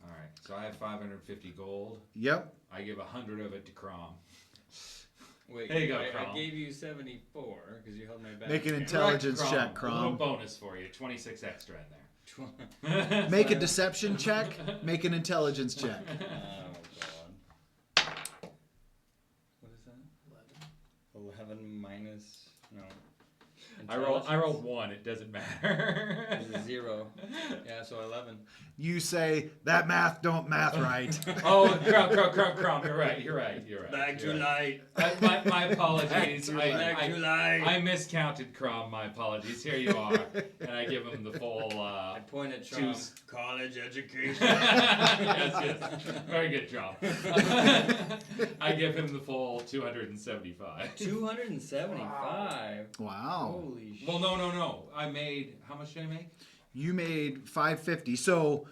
All right. So I have 550 gold. Yep. I give 100 of it to Crom. Wait, There you go, I Crom. gave you 74 because you held my back. Make an Yeah. intelligence Correct, check, A little Crom. bonus for you. 26 extra in there. Make a deception check. Make an intelligence check. Oh god. What is that? 11 minus no. I rolled 1. It doesn't matter. It's a 0. Yeah, so 11. You say that math don't math right. Oh, Crom. You're right. Back to You're right. light. My apologies. Back to light. I miscounted Crom. My apologies. Here you are, and I give him the full. I point at Trump. Choose. College education. yes. Very good job. I give him the full 275. 275. Wow. Holy shit. Well, no. I made. How much did I make? You made 550. So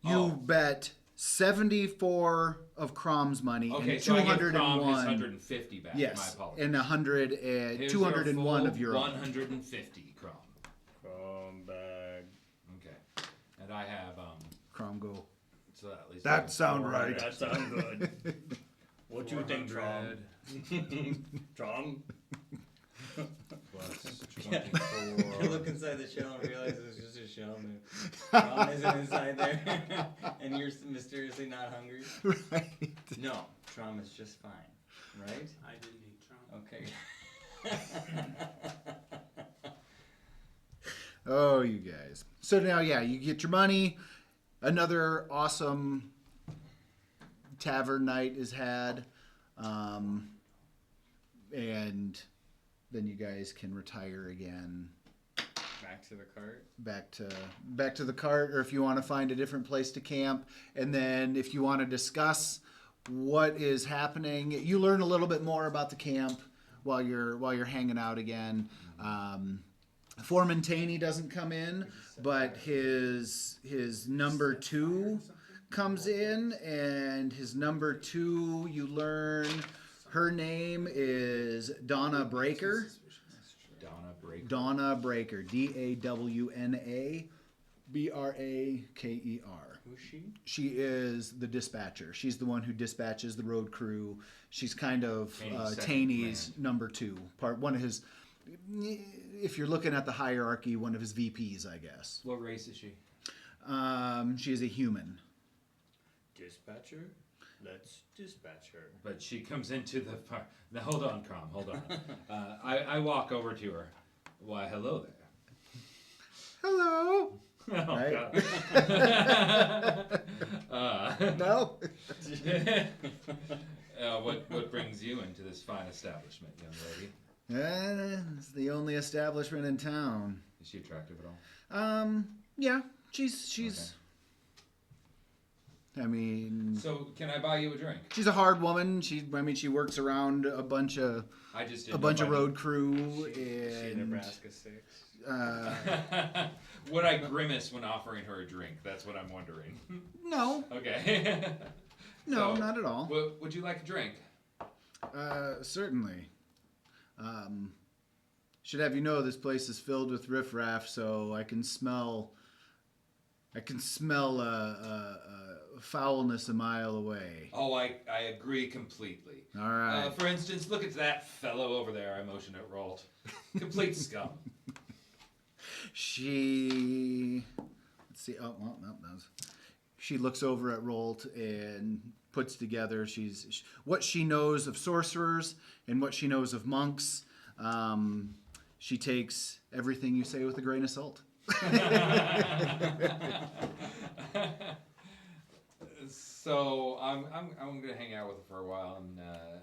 you bet 74 of Crom's money Okay, and so I give Crom his 201. 150 back. My Yes, apologies. and 100 and Here's 201 your of your full own. 150, Crom. Come back. Okay. And I have Crom go. so at least That sound right. That sounds good. What you think, Trom? 400. Trom? plus Yeah. 24. You look inside the shell and realize it's just a shell and the Trom isn't inside there. And you're mysteriously not hungry. Right. No, Trom is just fine. Right? I didn't eat Trump. Okay. Oh, you guys. So now, yeah, you get your money. Another awesome tavern night is had. And then you guys can retire again. Back to the cart. Back to the cart, or if you want to find a different place to camp. And then if you want to discuss what is happening, you learn a little bit more about the camp while you're hanging out again. Foreman Taney doesn't come in, but his number 2 comes in, and his number 2, you learn her name is Donna Breaker. Donna Breaker. Donna Breaker. DAWNA BRAKER. Who's she? She is the dispatcher. She's the one who dispatches the road crew. She's kind of Taney's second Taney's number 2. One of his, if you're looking at the hierarchy, one of his VPs, I guess. What race is she? She is a human. Dispatcher? Let's dispatch her. But she comes into the Now, hold on, Crom. Hold on. I walk over to her. Why, hello there. Hello. Oh, Right? God. No. What brings you into this fine establishment, young lady? It's the only establishment in town. Is she attractive at all? Yeah, she's. I mean, So, can I buy you a drink? she's a hard woman. She works around a bunch of I just road crew She and Nebraska 6. Would I grimace when offering her a drink? That's what I'm wondering. no, Okay. no, So, not at all. Would you like a drink? Certainly. Should have you know this place is filled with riffraff, so I can smell foulness a mile away. Oh, I agree completely. All right. For instance, look at that fellow over there. I motion at Rolt. Complete scum. Let's see. Oh, well, no, that was. She looks over at Rolt and puts together what she knows of sorcerers and what she knows of monks. She takes everything you say with a grain of salt. So I'm gonna hang out with her for a while and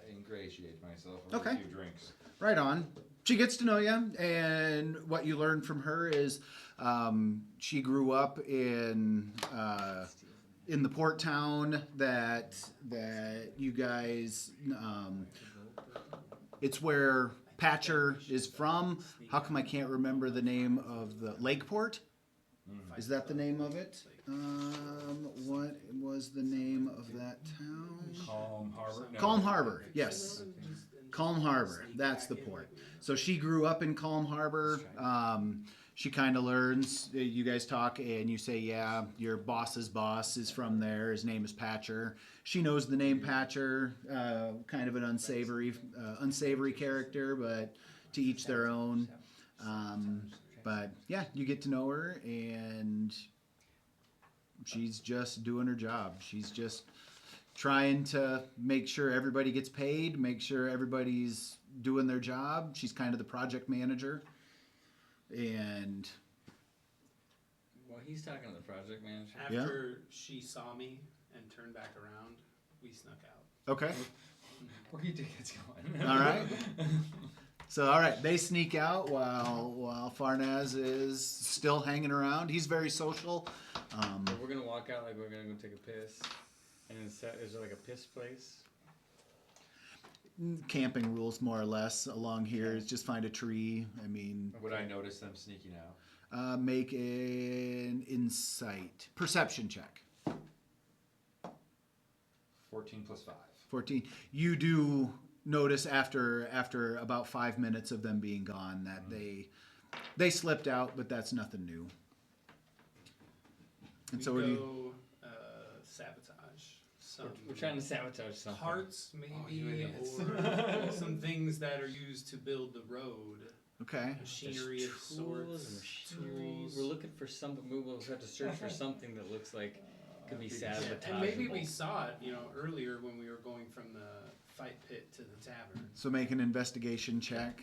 ingratiate myself over Okay. a few drinks. Right on. She gets to know you, and what you learn from her is she grew up in the port town that you guys. It's where Patcher is from. How come I can't remember the name of the Lakeport? Is that the name of it? What was the name of that town? Calm Harbor. No. Calm Harbor. Yes. Calm Harbor. That's the port. So she grew up in Calm Harbor. She kind of learns. You guys talk, and you say, "Yeah, your boss's boss is from there. His name is Patcher." She knows the name Patcher. Kind of an unsavory character, but to each their own. But yeah, you get to know her, and she's just doing her job. She's just trying to make sure everybody gets paid, make sure everybody's doing their job. She's kind of the project manager. And Well, he's talking to the project manager. After she saw me and turned back around, we snuck out. okay, Where your tickets going? all right. So all right, they sneak out while Farnaz is still hanging around. He's very social. So we're gonna walk out like we're gonna go take a piss. And is there like a piss place? Camping rules more or less along here is just find a tree. I mean, Would I notice them sneaking out? make an insight perception check. 14 plus 5. 14. You do notice after about 5 minutes of them being gone that they slipped out, but that's nothing new. And We so what do you? go sabotage some We're trying to sabotage something. parts, you maybe, idiots. or some things that are used to build the road. Okay. machinery of Tools, sorts. machinery. Tools. We're looking for something. We'll have to search for something that looks like could be Yeah, sabotageable. and maybe we saw it, earlier when we were going from the fight pit to the tavern. So make an investigation check.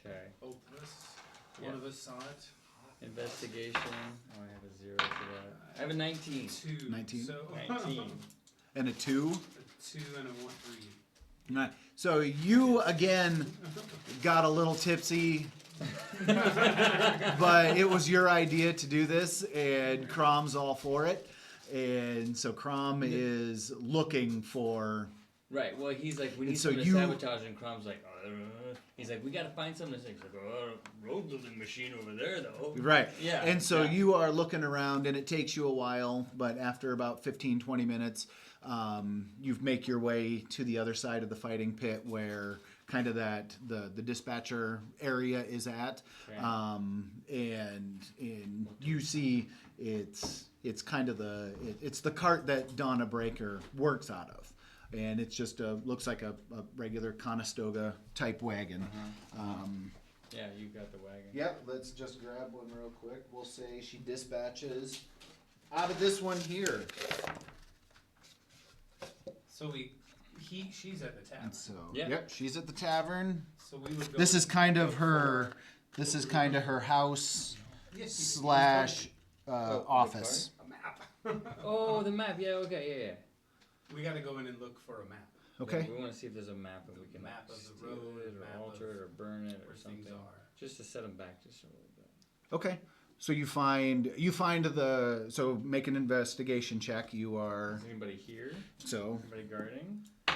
Okay. Both of us. Yeah. One of us saw it. Investigation. Oh, I have a 0 for that. I have a 19. 2. 19? So 19. And a 2. a 2 and a 1, 3. Right. So you again got a little tipsy, but it was your idea to do this, and Crom's all for it. And so Crom is looking for. Right. Well, he's like, we And need so something you- to sabotage, and Crom's like, he's like, we gotta find something. He's like, road building machine over there, though. Right. Yeah. And so yeah. you are looking around, and it takes you a while, but after about 15, 20 minutes, you make your way to the other side of the fighting pit where kind of the dispatcher area is at. Okay. And you see it's kind of it's the cart that Donna Breaker works out of. And it's just looks like a regular Conestoga type wagon. Yeah, you got the wagon. Yep, let's just grab one real quick. We'll say she dispatches out of this one here. So she's at the tavern. And so, Yeah. yep, she's at the tavern. So we would go. This is kind of her. This is kind of her house Yes, / the office. a map. Oh, the map. Yeah. Okay. Yeah. We got to go in and look for a map. Okay. We want to see if there's a map and we can Map of the steal road, it or map alter of it or burn it or where something, things are. just to set them back just a little bit. Okay. So you find so make an investigation check. You are Is anybody here? so Anybody guarding? God,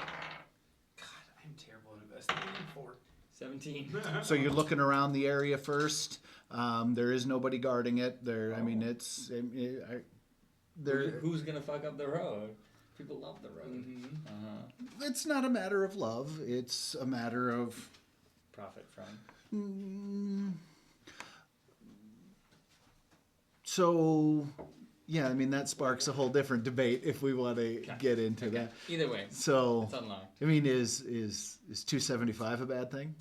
I'm terrible at investigating. 4. 17. so you're looking around the area first. There is nobody guarding it. I mean, Who's gonna fuck up the road? People love the road. Mm-hmm. It's not a matter of love. It's a matter of. Profit from. So, yeah, I mean that sparks a whole different debate if we want to get into that. Either way, So, it's unlocked. I mean, is 275 a bad thing?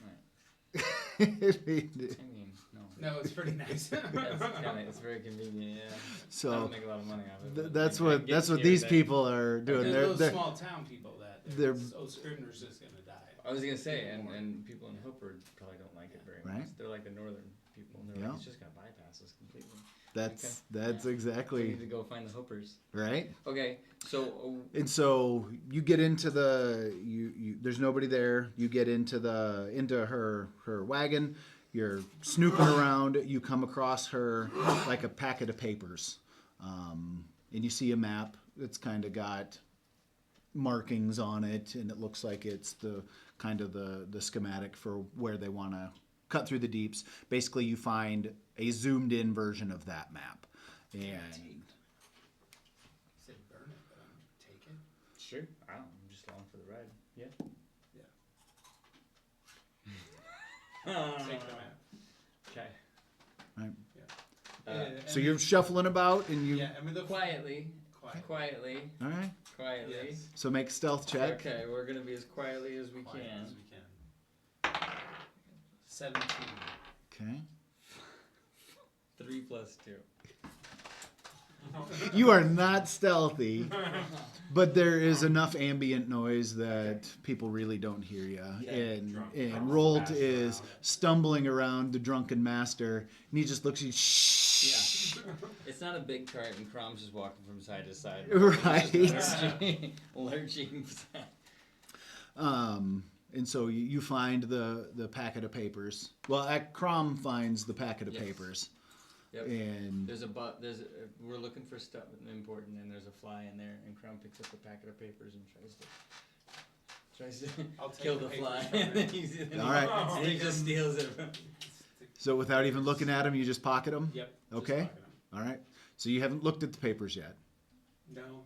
Right. I I mean, no. No, it's pretty nice. It's very convenient. Yeah. I So don't make a lot of money off of it. that's I what get these scared that- people are doing. There's They're those small town people that they're- Scribner's just gonna die. I was gonna say, and people in Hillford probably don't like it very much. Right. They're like the northern people, and they're Yeah. like, it's just gonna bypass us completely. that's Yeah. We exactly need to go find the Hoopers. right. Okay, so And so you get into there's nobody there. You get into her wagon. You're snooping around. You come across her like a packet of papers, and you see a map that's kind of got markings on it, and it looks like it's the kind of the schematic for where they want to cut through the deeps. Basically, you find a zoomed in version of that map, and I said burn it, but I'm take it. sure, I'm just along for the ride. Yeah. Take the map. Okay. right. Yeah, So you're shuffling about, and you Yeah, I mean look Quietly, quiet. quietly, all right. quietly. Yes. So make a stealth check. Okay, we're gonna be as quietly as we Quiet can. as we can. 17. Okay. 3 plus 2. You are not stealthy, but there is enough ambient noise that people really don't hear you. And Rolt is stumbling around the drunken master, and he just looks at you. Shh. Yeah. It's not a big cart, and Crom's just walking from side to side. Right. Lurching. And so you find the packet of papers. Well, Crom finds the packet of Yes. papers, Yep. and We're looking for stuff important, and there's a fly in there, and Crom picks up the packet of papers and tries to I'll take kill the the fly. papers. All right. And he just steals it. so without even looking at them, you just pocket them. Yep. just Okay. pocket 'em. All right. So you haven't looked at the papers yet. No.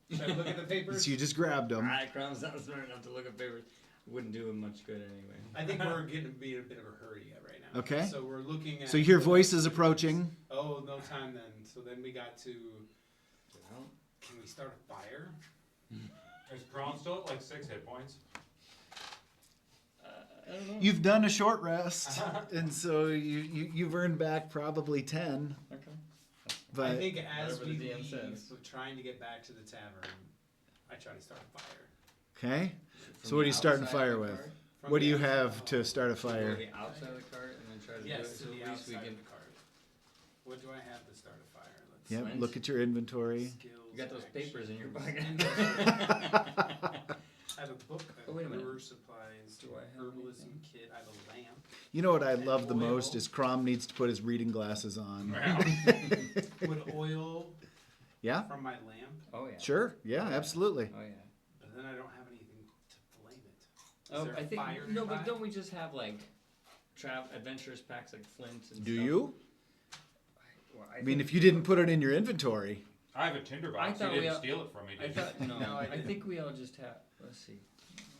Should I look at the papers? So you just grabbed them. Alright, Crom's not smart enough to look at papers. Wouldn't do him much good anyway. I think we're getting to be in a bit of a hurry right now. Okay. So we're looking at. So you hear voices approaching. Oh, no time then. So then we got to. Can we start a fire? Is Kron still at like 6 hit points? don't know. You've done a short rest, and so you've earned back probably 10. Okay. But I think as Whatever we the DM leave, says. we're trying to get back to the tavern, I try to start a fire. okay. From So what are the you starting a outside fire of the with? cart? From What do the you outside- have to start a Go fire? to the outside of the cart and then try to do Yes, it. to So the at least we outside can. of the cart. What do I have to start a fire? Let's Yep. Flint. Look at your inventory. Skills, You got those papers in your actions. pocket. I have a book, Oh, wait a minute. brewer supplies, Do I have herbalism anything? kit. I have a lamp. You know what I And love the most oil. is Crom needs to put his reading glasses on. Would oil Yeah. from my lamp, Oh yeah. Sure. Yeah. Absolutely. Oh yeah. but then I don't have anything to flame it. Is Oh, there a I think fire no, nearby? but don't we just have like adventurous packs like Flint and Do stuff? you? Well, I mean, think- if you didn't put it in your inventory. I have a tinderbox. I You thought we didn't all- steal it from me, I did you? thought no. No, I I didn't. think we all just have. Let's see.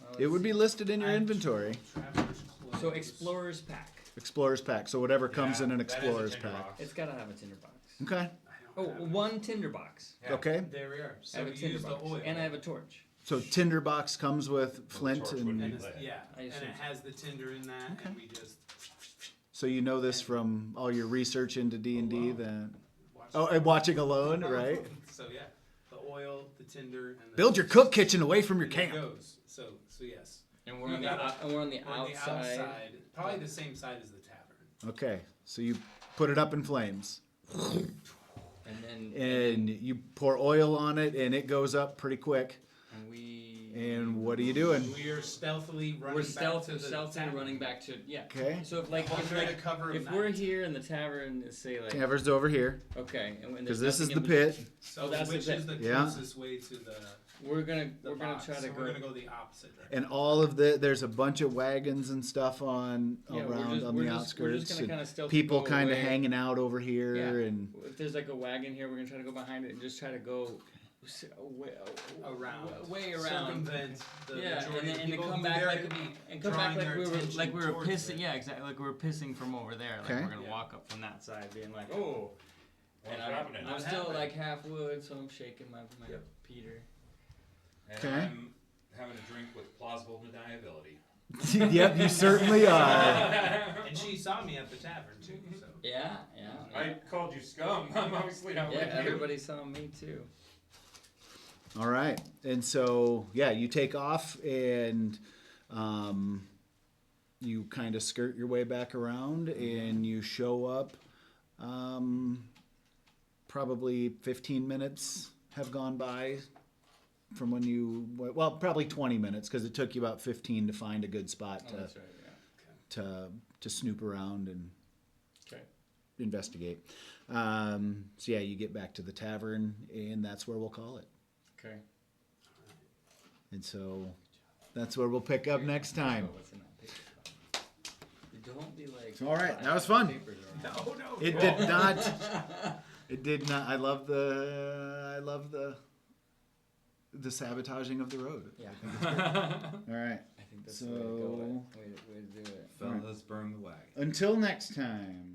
Well, It would let's be listed in your I have inventory. Traveler's see. clothes. So explorer's pack. Explorer's pack. So whatever comes Yeah, in an that is a explorer's pack. tinderbox. It's gotta have a tinderbox. Okay. I Oh, don't have one tinderbox. Yeah. Okay. There we are. I So have a we use the tinderbox oil. and I have a torch. So tinderbox comes with flint torch would and be And it's, lit. yeah, I and assume it so. has the tinder in that, Okay. and we just so you know this from all your research into D&D Alone. then. watch. Oh, and watching alone, right? So yeah, the oil, the tinder, and the Build your cook kitchen away from your and it camp. goes. So yes. And we're You on the gotta- and we're on the We're on the outside. outside, probably the same side as the tavern. Okay. So you put it up in flames And then and you pour oil on it and it goes up pretty quick. and we And what are you doing? We are stealthily running we're back to the stealthily tavern. running back to yeah. Okay. So if like if Under like the cover of if we're night. here and the tavern is say like Taver's over here okay and when because there's this is nothing the in pit. So Oh, that's which the is the Yeah. closest way to the we're gonna box. try to So go. we're gonna go the opposite direction. And all of there's a bunch of wagons and stuff on Yeah, we're around just- on we're the just- we're outskirts. just gonna and kinda stealth people go kind of away. hanging out over here Yeah. and If there's like a wagon here, we're gonna try to go behind it and just try to go Around. way around. Circumvent the Yeah, majority and then of and to people come who back there like to be and come back drawing like their we were attention towards pissing. it. Yeah, exactly. Like we were pissing from over there. Like Okay. we're gonna Yeah. walk up from that side, being like, oh. What's And happening? I'm What's still happening? like half wood, so I'm shaking my Yep. Peter. And Okay. I'm having a drink with plausible deniability. yep, you certainly are. And she saw me at the tavern too. So Yeah, yeah. I called you scum. I'm obviously not Yeah, with you. everybody saw me too. All right, and so yeah, you take off and you kind of skirt your way back around, and you show up. Probably 15 minutes have gone by from when you probably 20 minutes because it took you about 15 to find a good spot Oh, that's right. Yeah. to snoop around and Okay. investigate. So yeah, you get back to the tavern, and that's where we'll call it. Okay. And so that's where we'll pick up next time. What's in that paper? Don't be like. All right, that was fun. papers around. no. It did not. It did not. I love the sabotaging of the road. Yeah. All right. I think that's the way to go. Way to do it. Fellas, burn the wagon. Until next time.